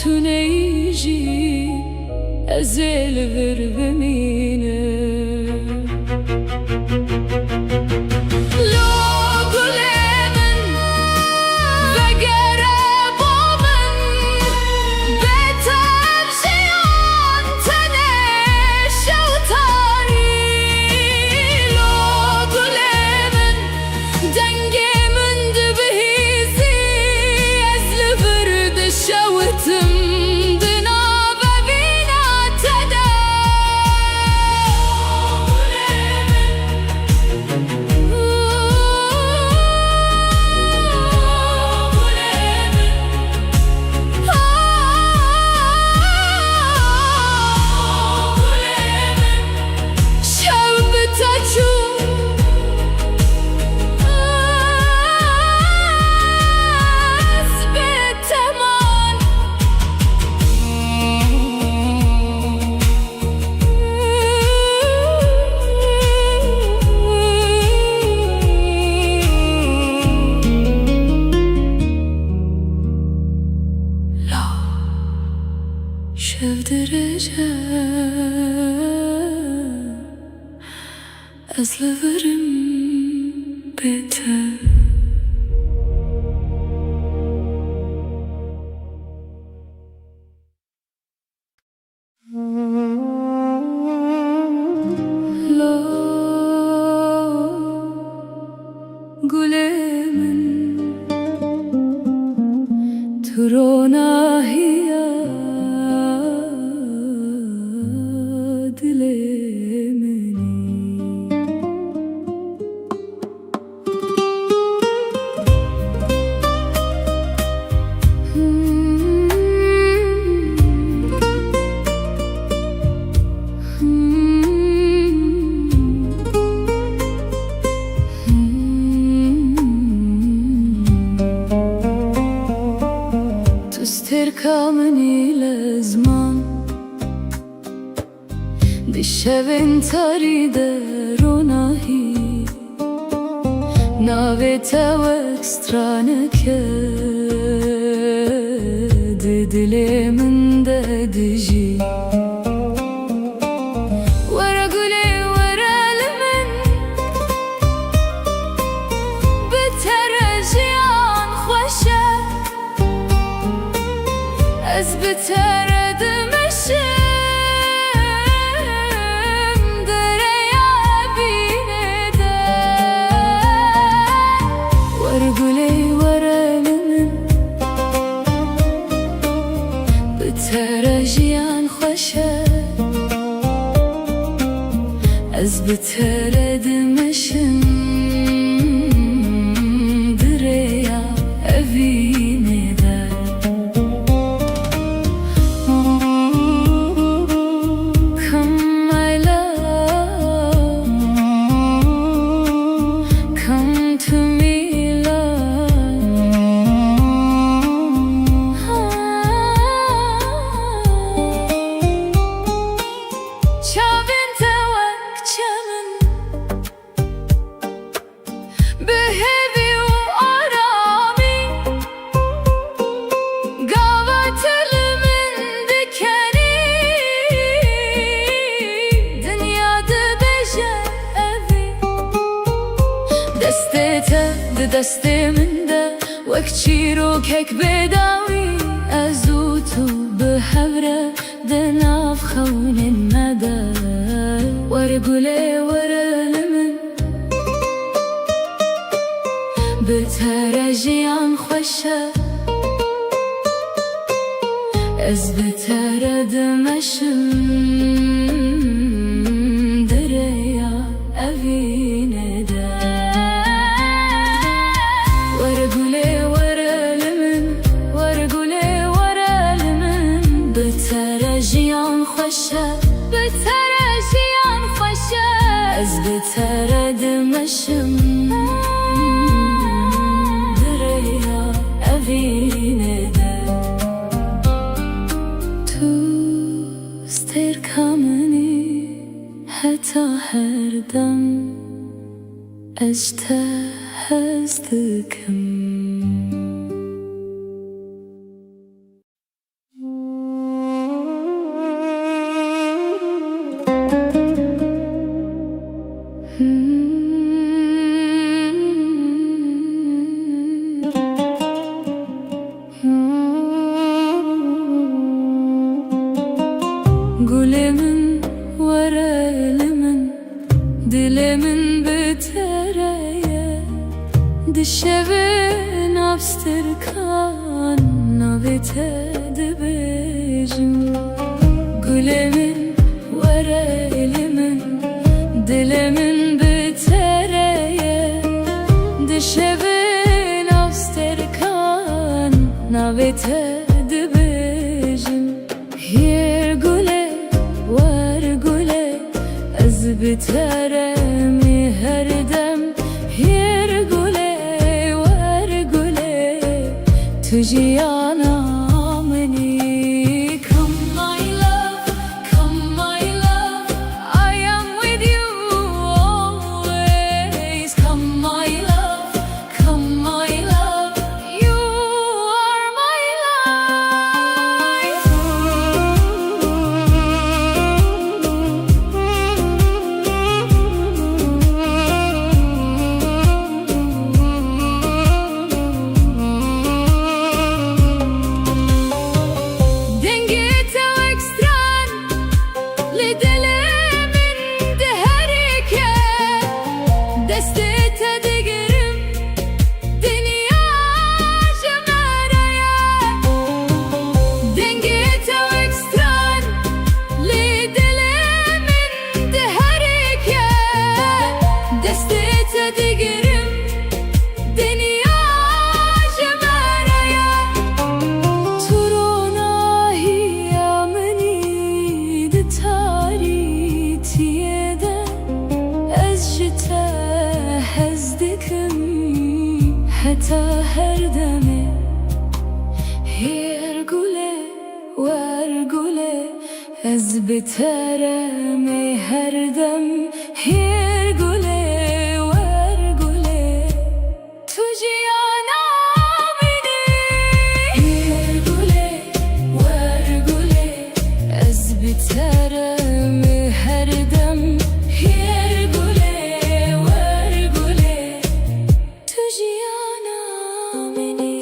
تنيجي أزيل غرب مينه لو قلمن بقرب ومن بتر جيان تنش وطاري لو قلمن دنقي شوتم دنابة بينا تدا شاف درجة أزلفرم بيتها لو قلمن ترونا هي تركمني لزمان دشون تريد روناهي ناويتا وكسترانك دلي من ددجي ورا قولي ورا لمن بترجيان خوشة أزبترد مشم دريا بيندا ورقولي ورا لمن بترجيان خوشة Ez bi tere meşim direya evîne de. Come my love, come to me دسته من ده وک چیروکک بداوی ازو تو به هوره دناف خون مده ورگله ورلمن بترجیان خوشه از بتره دمشم دریا اوینه ده. بترجیان خوشه بترجیان خوشه از بتره دمشم دریا اوینه ده. تو ستر کامنی حتی هر دم از ته هستکم. Gülümün varelimin dilimin bitereye dişevin abstirkan navite dibejim. Gülümün varelimin dilimin bitereye dişevin abstirkan navite dibejim. Yer güle var güle ez bitere mi her dem. Yer güle var güle tujiyana meni. Come my love, come my love, I am with you always. Come my love, come my love, you are my life. Heta her deme her gule var gule ez bitere mi her dem. Her gule var gule tujiyana beni. Her gule var gule ez bitere mi her dem. Her gule var gule tujiyana beni.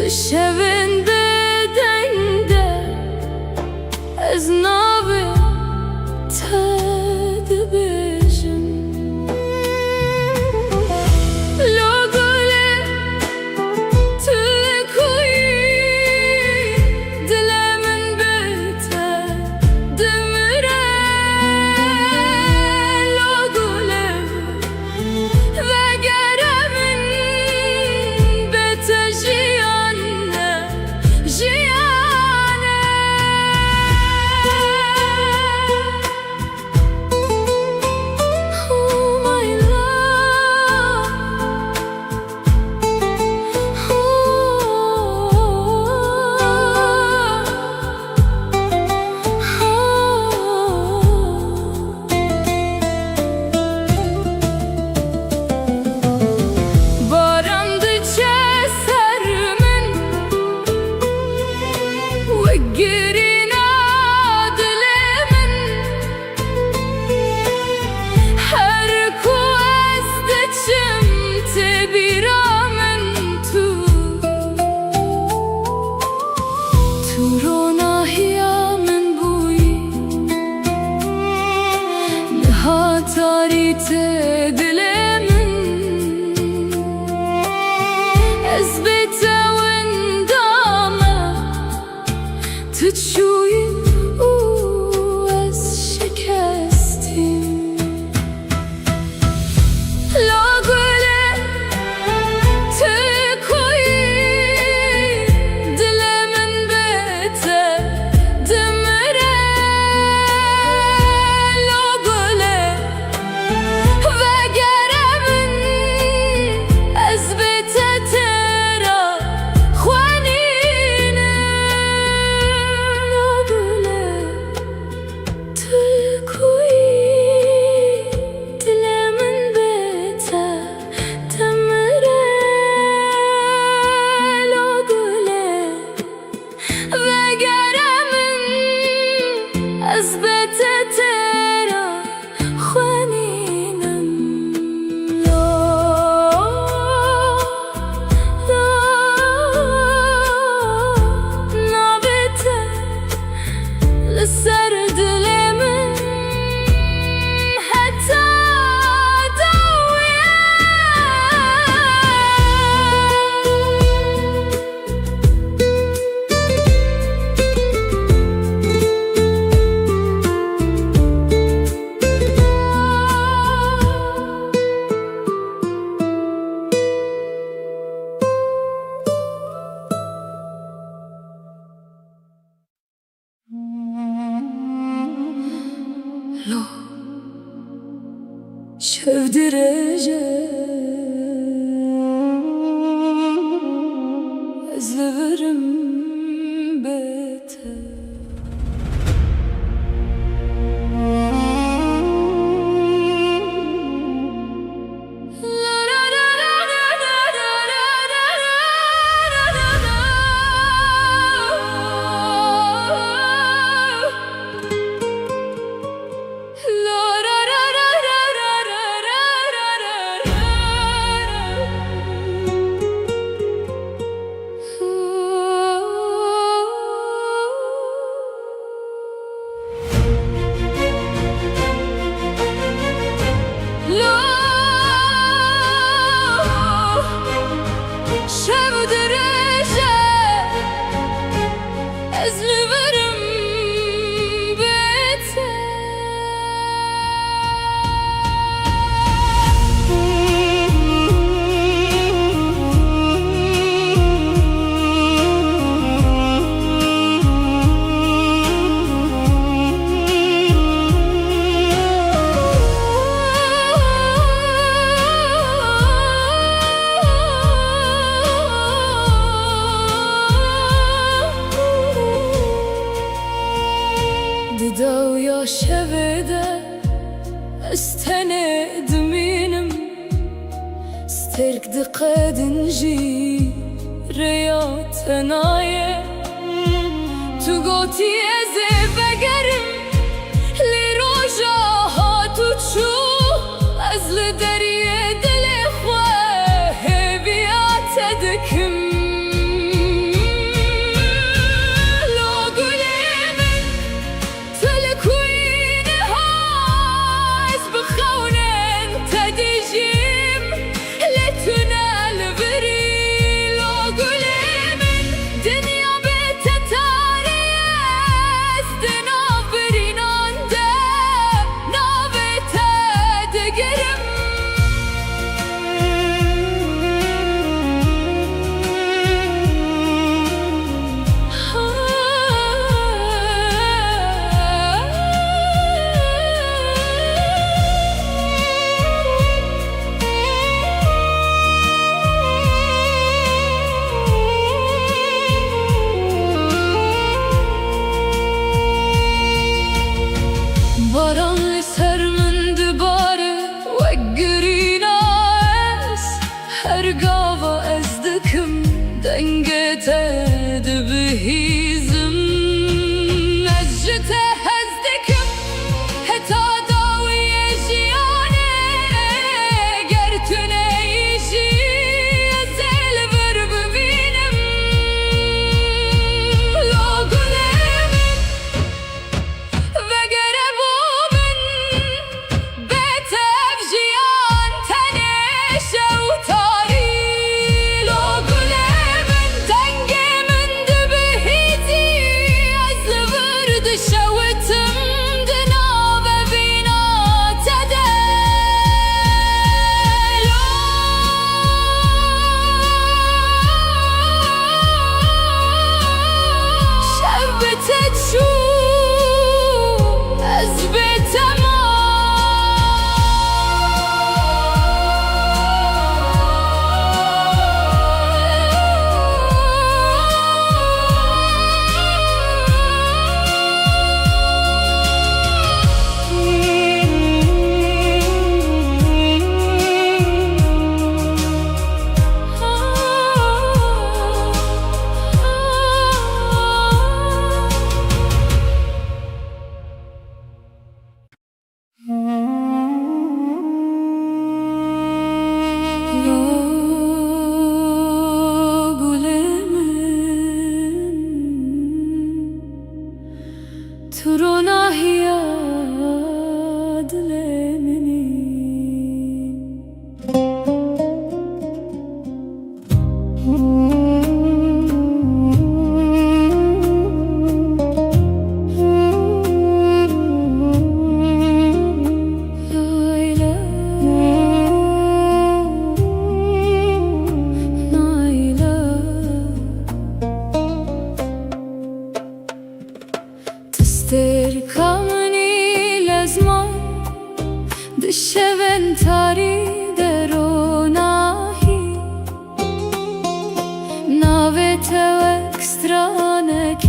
شبن بدنده از نابه تدبیجم لگوله تلکوی دل من بته دمره لگوله وگر من بته جیانه جیانه Oh my love Barandı cesermin Vegirina dilimin Her kuazdı çimti biramin Turona hiyamin buyi Nihatarite dilimin Ezbete wendame تشوي از شکستیم لاغله تکوی دل من بته دمره لاغله وگر من از بته ترا خوانینه لاغله تکوی دل من بته دمره لاغله وگر من از بته ترا خوانینم نابته لسر دل من حتی دویه لو شفدرجه ازلورم بته داویا شوده استند مینم سترك دقدنجي ريات نايه تو قوتي ازي بقرم لروجا هاتو تشو ازل دريه دل اخوه بيات دكم سنگته دبهیزم نجته هزدکم حتا داوی جیانه گرتونه ایشی زل بر ببینم لاغلم و گربومن بتف جیان تنش و تاری لاغلم تنگ من دبهیتی از ورد شوتم دناب بینا شبت شو از بتم ترونا هي دلمني تستركمني لازمان دشون تاري دروناهي ناوت وكسترانك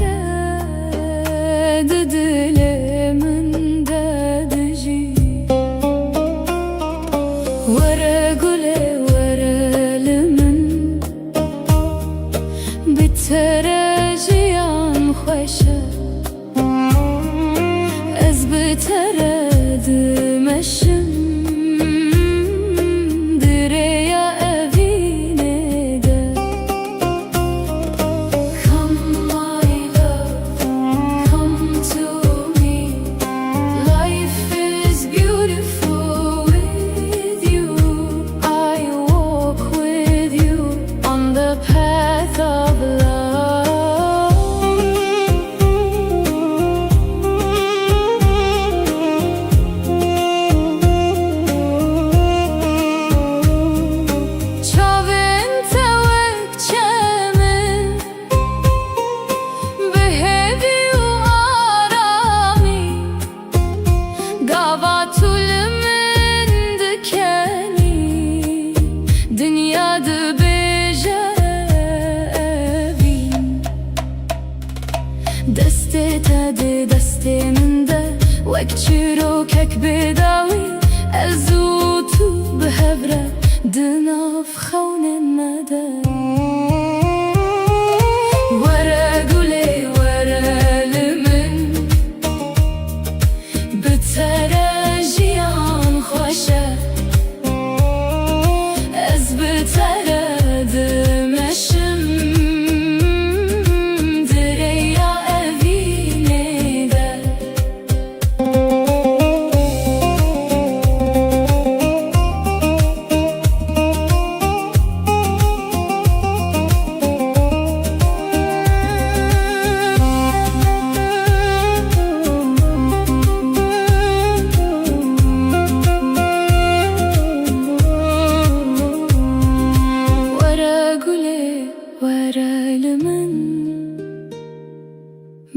ددل من ددجي ورقلي ورلمن بترجيان خوشه بترد مشم دريا أبيني ده Come my love, come to me. Life is beautiful with you. I walk with you on the path of love. دسته تده دسته منده وک چیروکک بداوی ازو تو بهبره دناف خونه نده وره گله وره لمن بتره جیان خوشه از بتره دمشم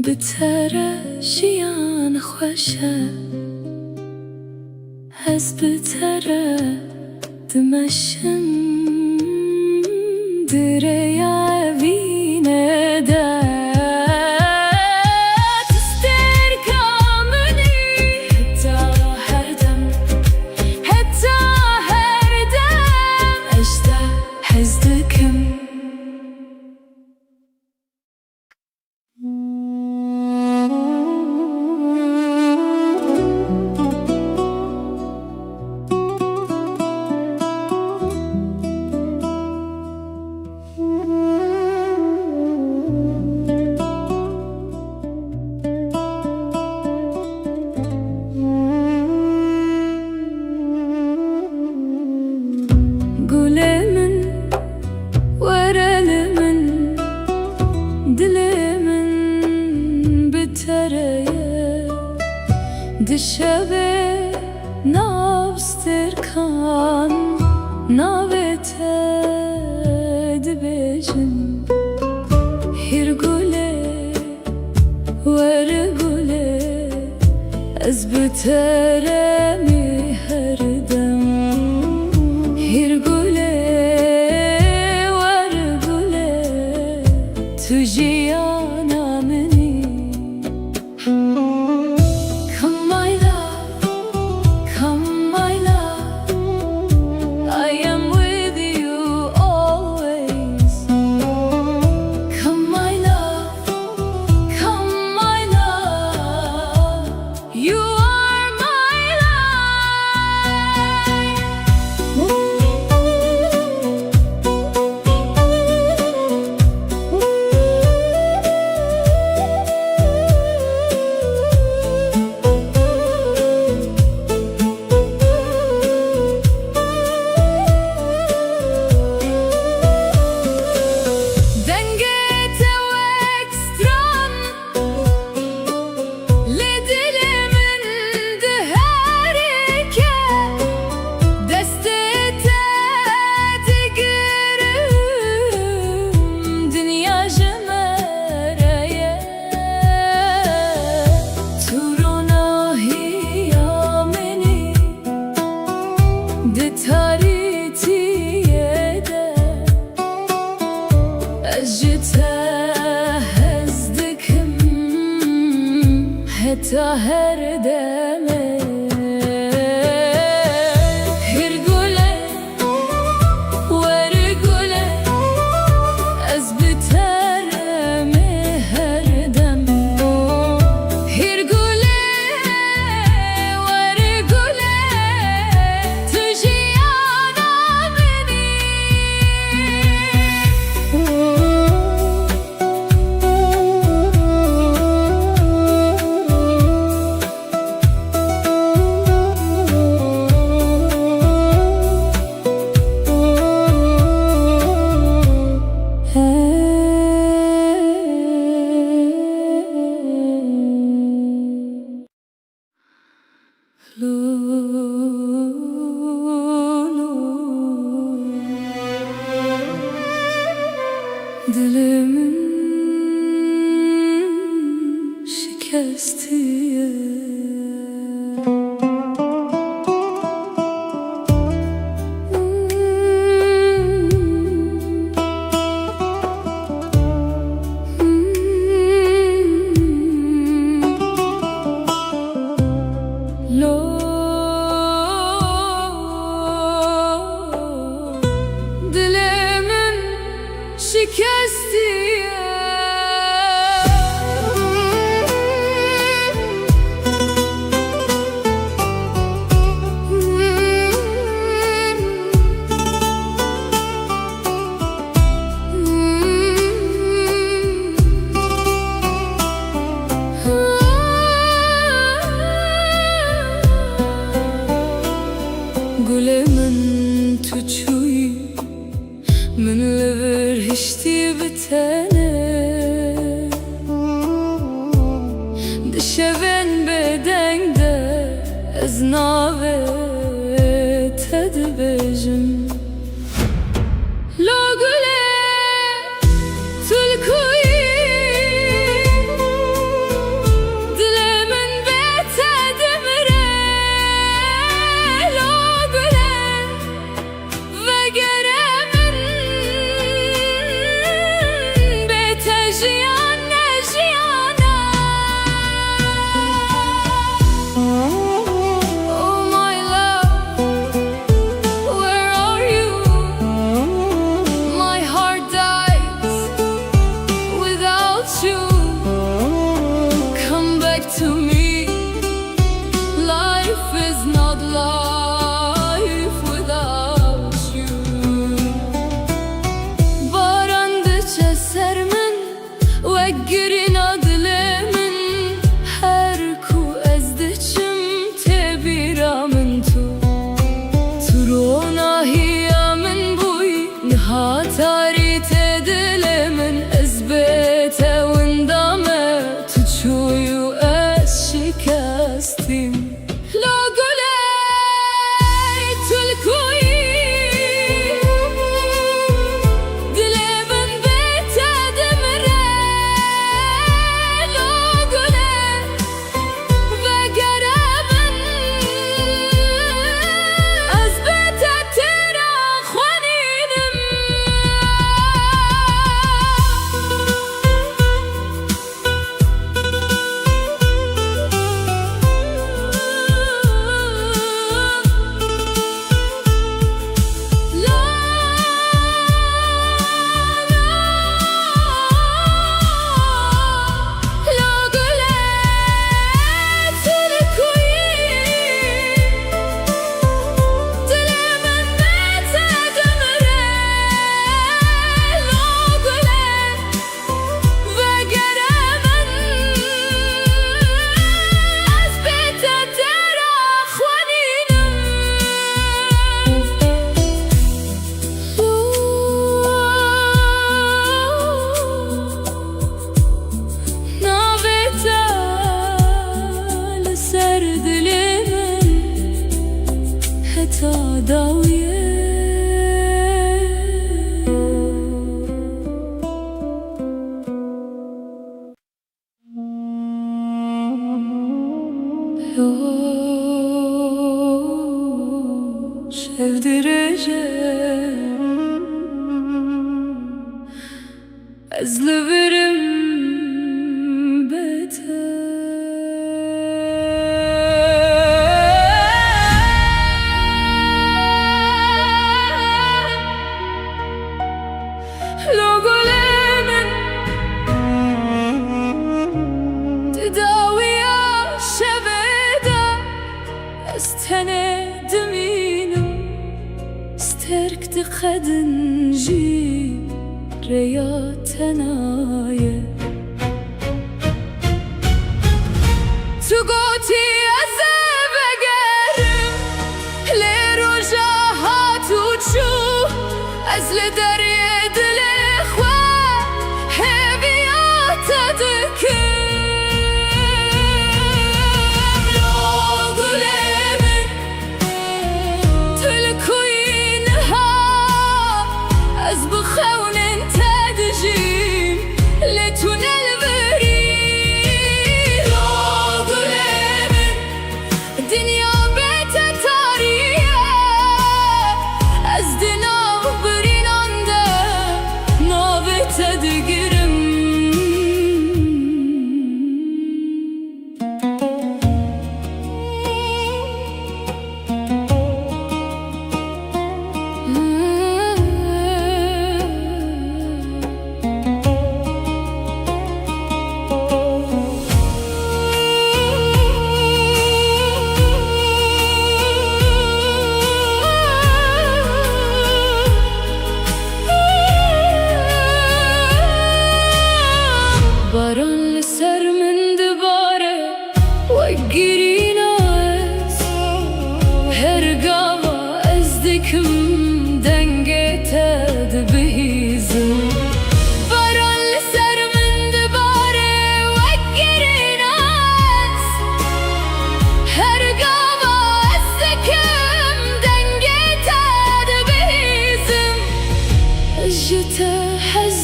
بتره جیان خوشه از بتره دمشم دریا وینه ده هيرقولي ورقولي أزبترمي هردم هيرقولي ورقولي تجيانا مني Come my love, come my love, I am with you always. Come my love, come my love, you are my دنقت واكستران لدلي من دهارك دستت تقرم دنيا جمرية ترونا هي مني دتاريتي أجتهزدكم حتى هردمي هرقولي ورقولي أزبترمي هردمي هرقولي ورقولي تجيانا مني Dilimin şikestiye Dilimin şikestiye قولي من تجوي من لبر هشتي بتاني دشبن بدن ده ازناوي تدبجم لو قولي تلكوي دلي من بيت دمري لو قولي وقري من بيت جيانا جيانا Oh my love, where are you? My heart dies without you. Come back to me. Life is not life without you. Barandıça sermin وقرين أظلمن هركو أزدچم تبيرا من تو ترونا هي من بوي نهاتاري تدلمن أزبت وندامة تشويو أشكستين لو قولي تلكوي دلي من بيت sevdireceğim ezleverim beter. Logolemin tedaviya şeveda استند مینو سترک دقدن جی ریا تنایه تو گوتی از بگرم لیرو جاهاتو چو از لدریه دل خواه هبیات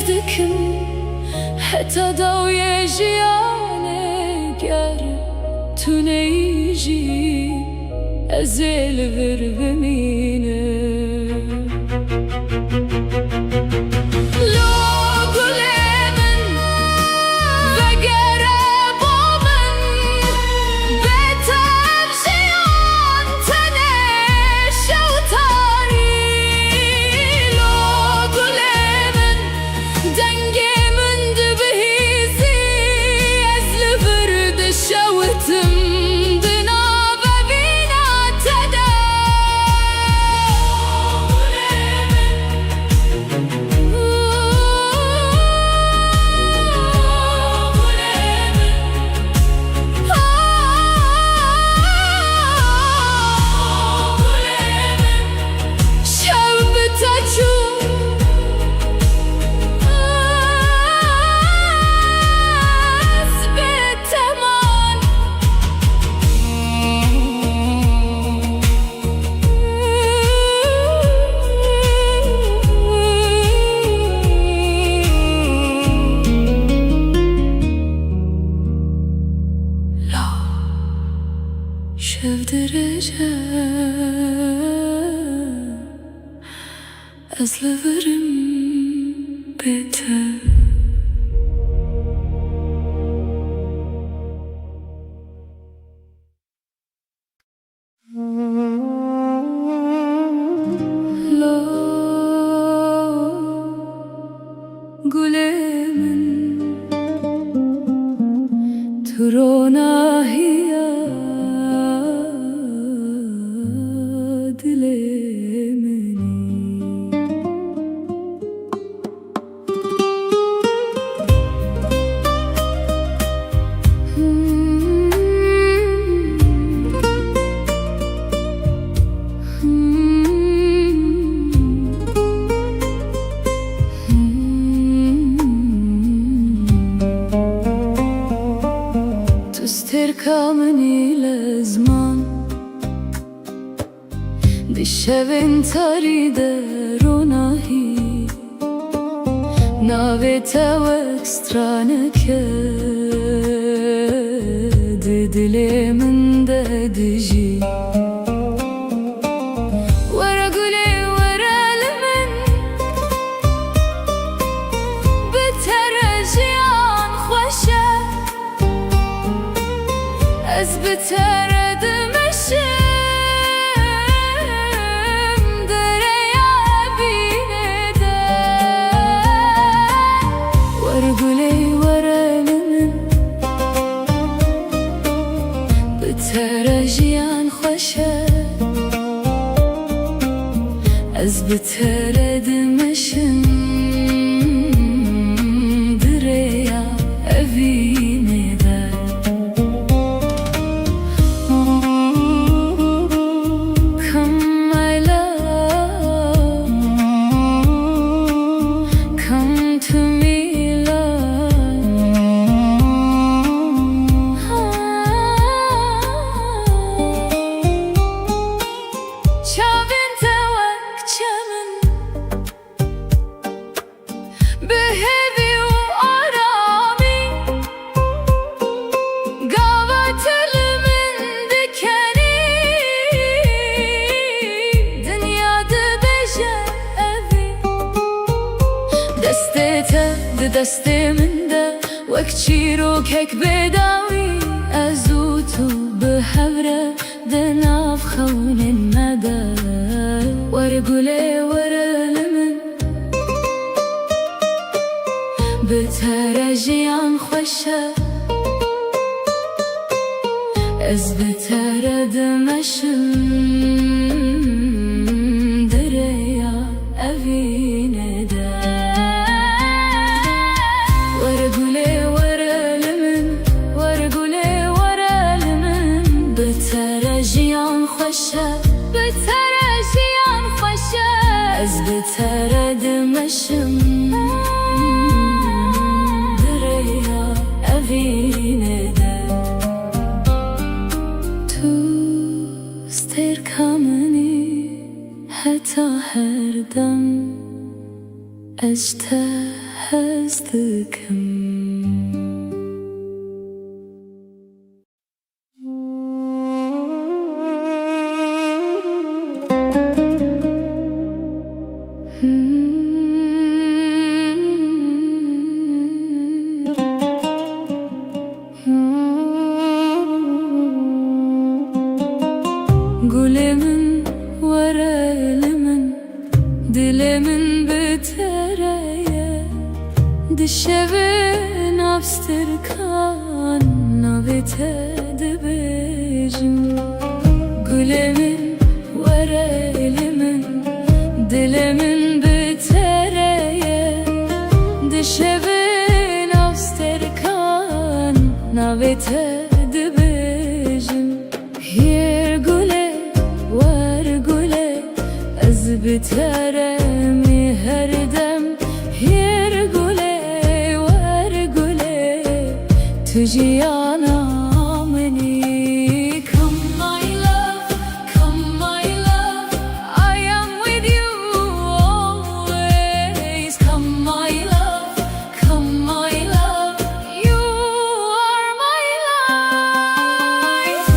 دکم حتى ضوي جياني گر تو نیجی ازل ور بمینه sevdireceğim ezleverim beter. Gülemin turona hiya dilemini تستركمني لزمان بشوين تريد روناهي ناويتا وكسترانك دي دلي من ده دجي ورا قولي ورا لمن بترجيان خوشة از بترد مشم دريا بيندا ورا قولي ورا لمن بترجيان خوشة از بترد مشم دريا بيندا Come my love, come to me love. Çavinte vak çemin behevi u arami gavatelimin dikeni dünyada beje evi destete de desteminde vak çirok hek bedavi azutu behevre دناف خون المدى ورقولي ورا لمن بترجيان خوشة از بترد مشم دريا أفيندا ورقولي ورا لمن ورقولي ورا لمن بترجيان خوشة بترجيان خوشة از بترد مشم دريا أفيندا تو استركمني حتى هردم أجتهزتكم Gulemin ورا لمن دلمن بتريا دشبن أبستركان نبتد بجم Gulemin ورا لمن دلمن بتريا دشبن أبستركان نبتد بجم Hier gule var gule az biteremi her dem Hier gule var gule tujiyana meni Come my love, come my love I am with you always Come my love, come my love You are my life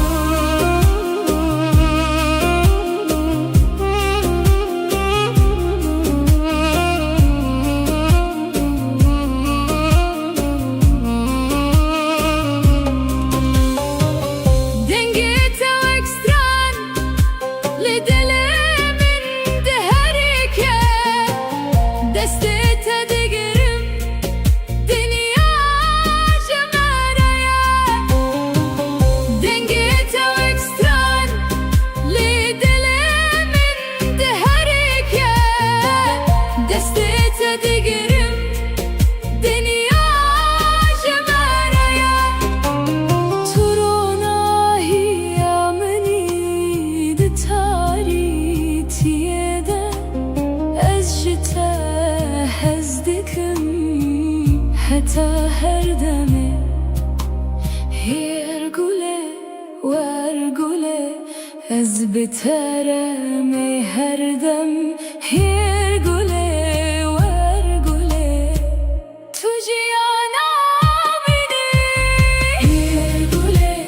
حتى هردمي هيرقولي وارقولي از بترمي هردم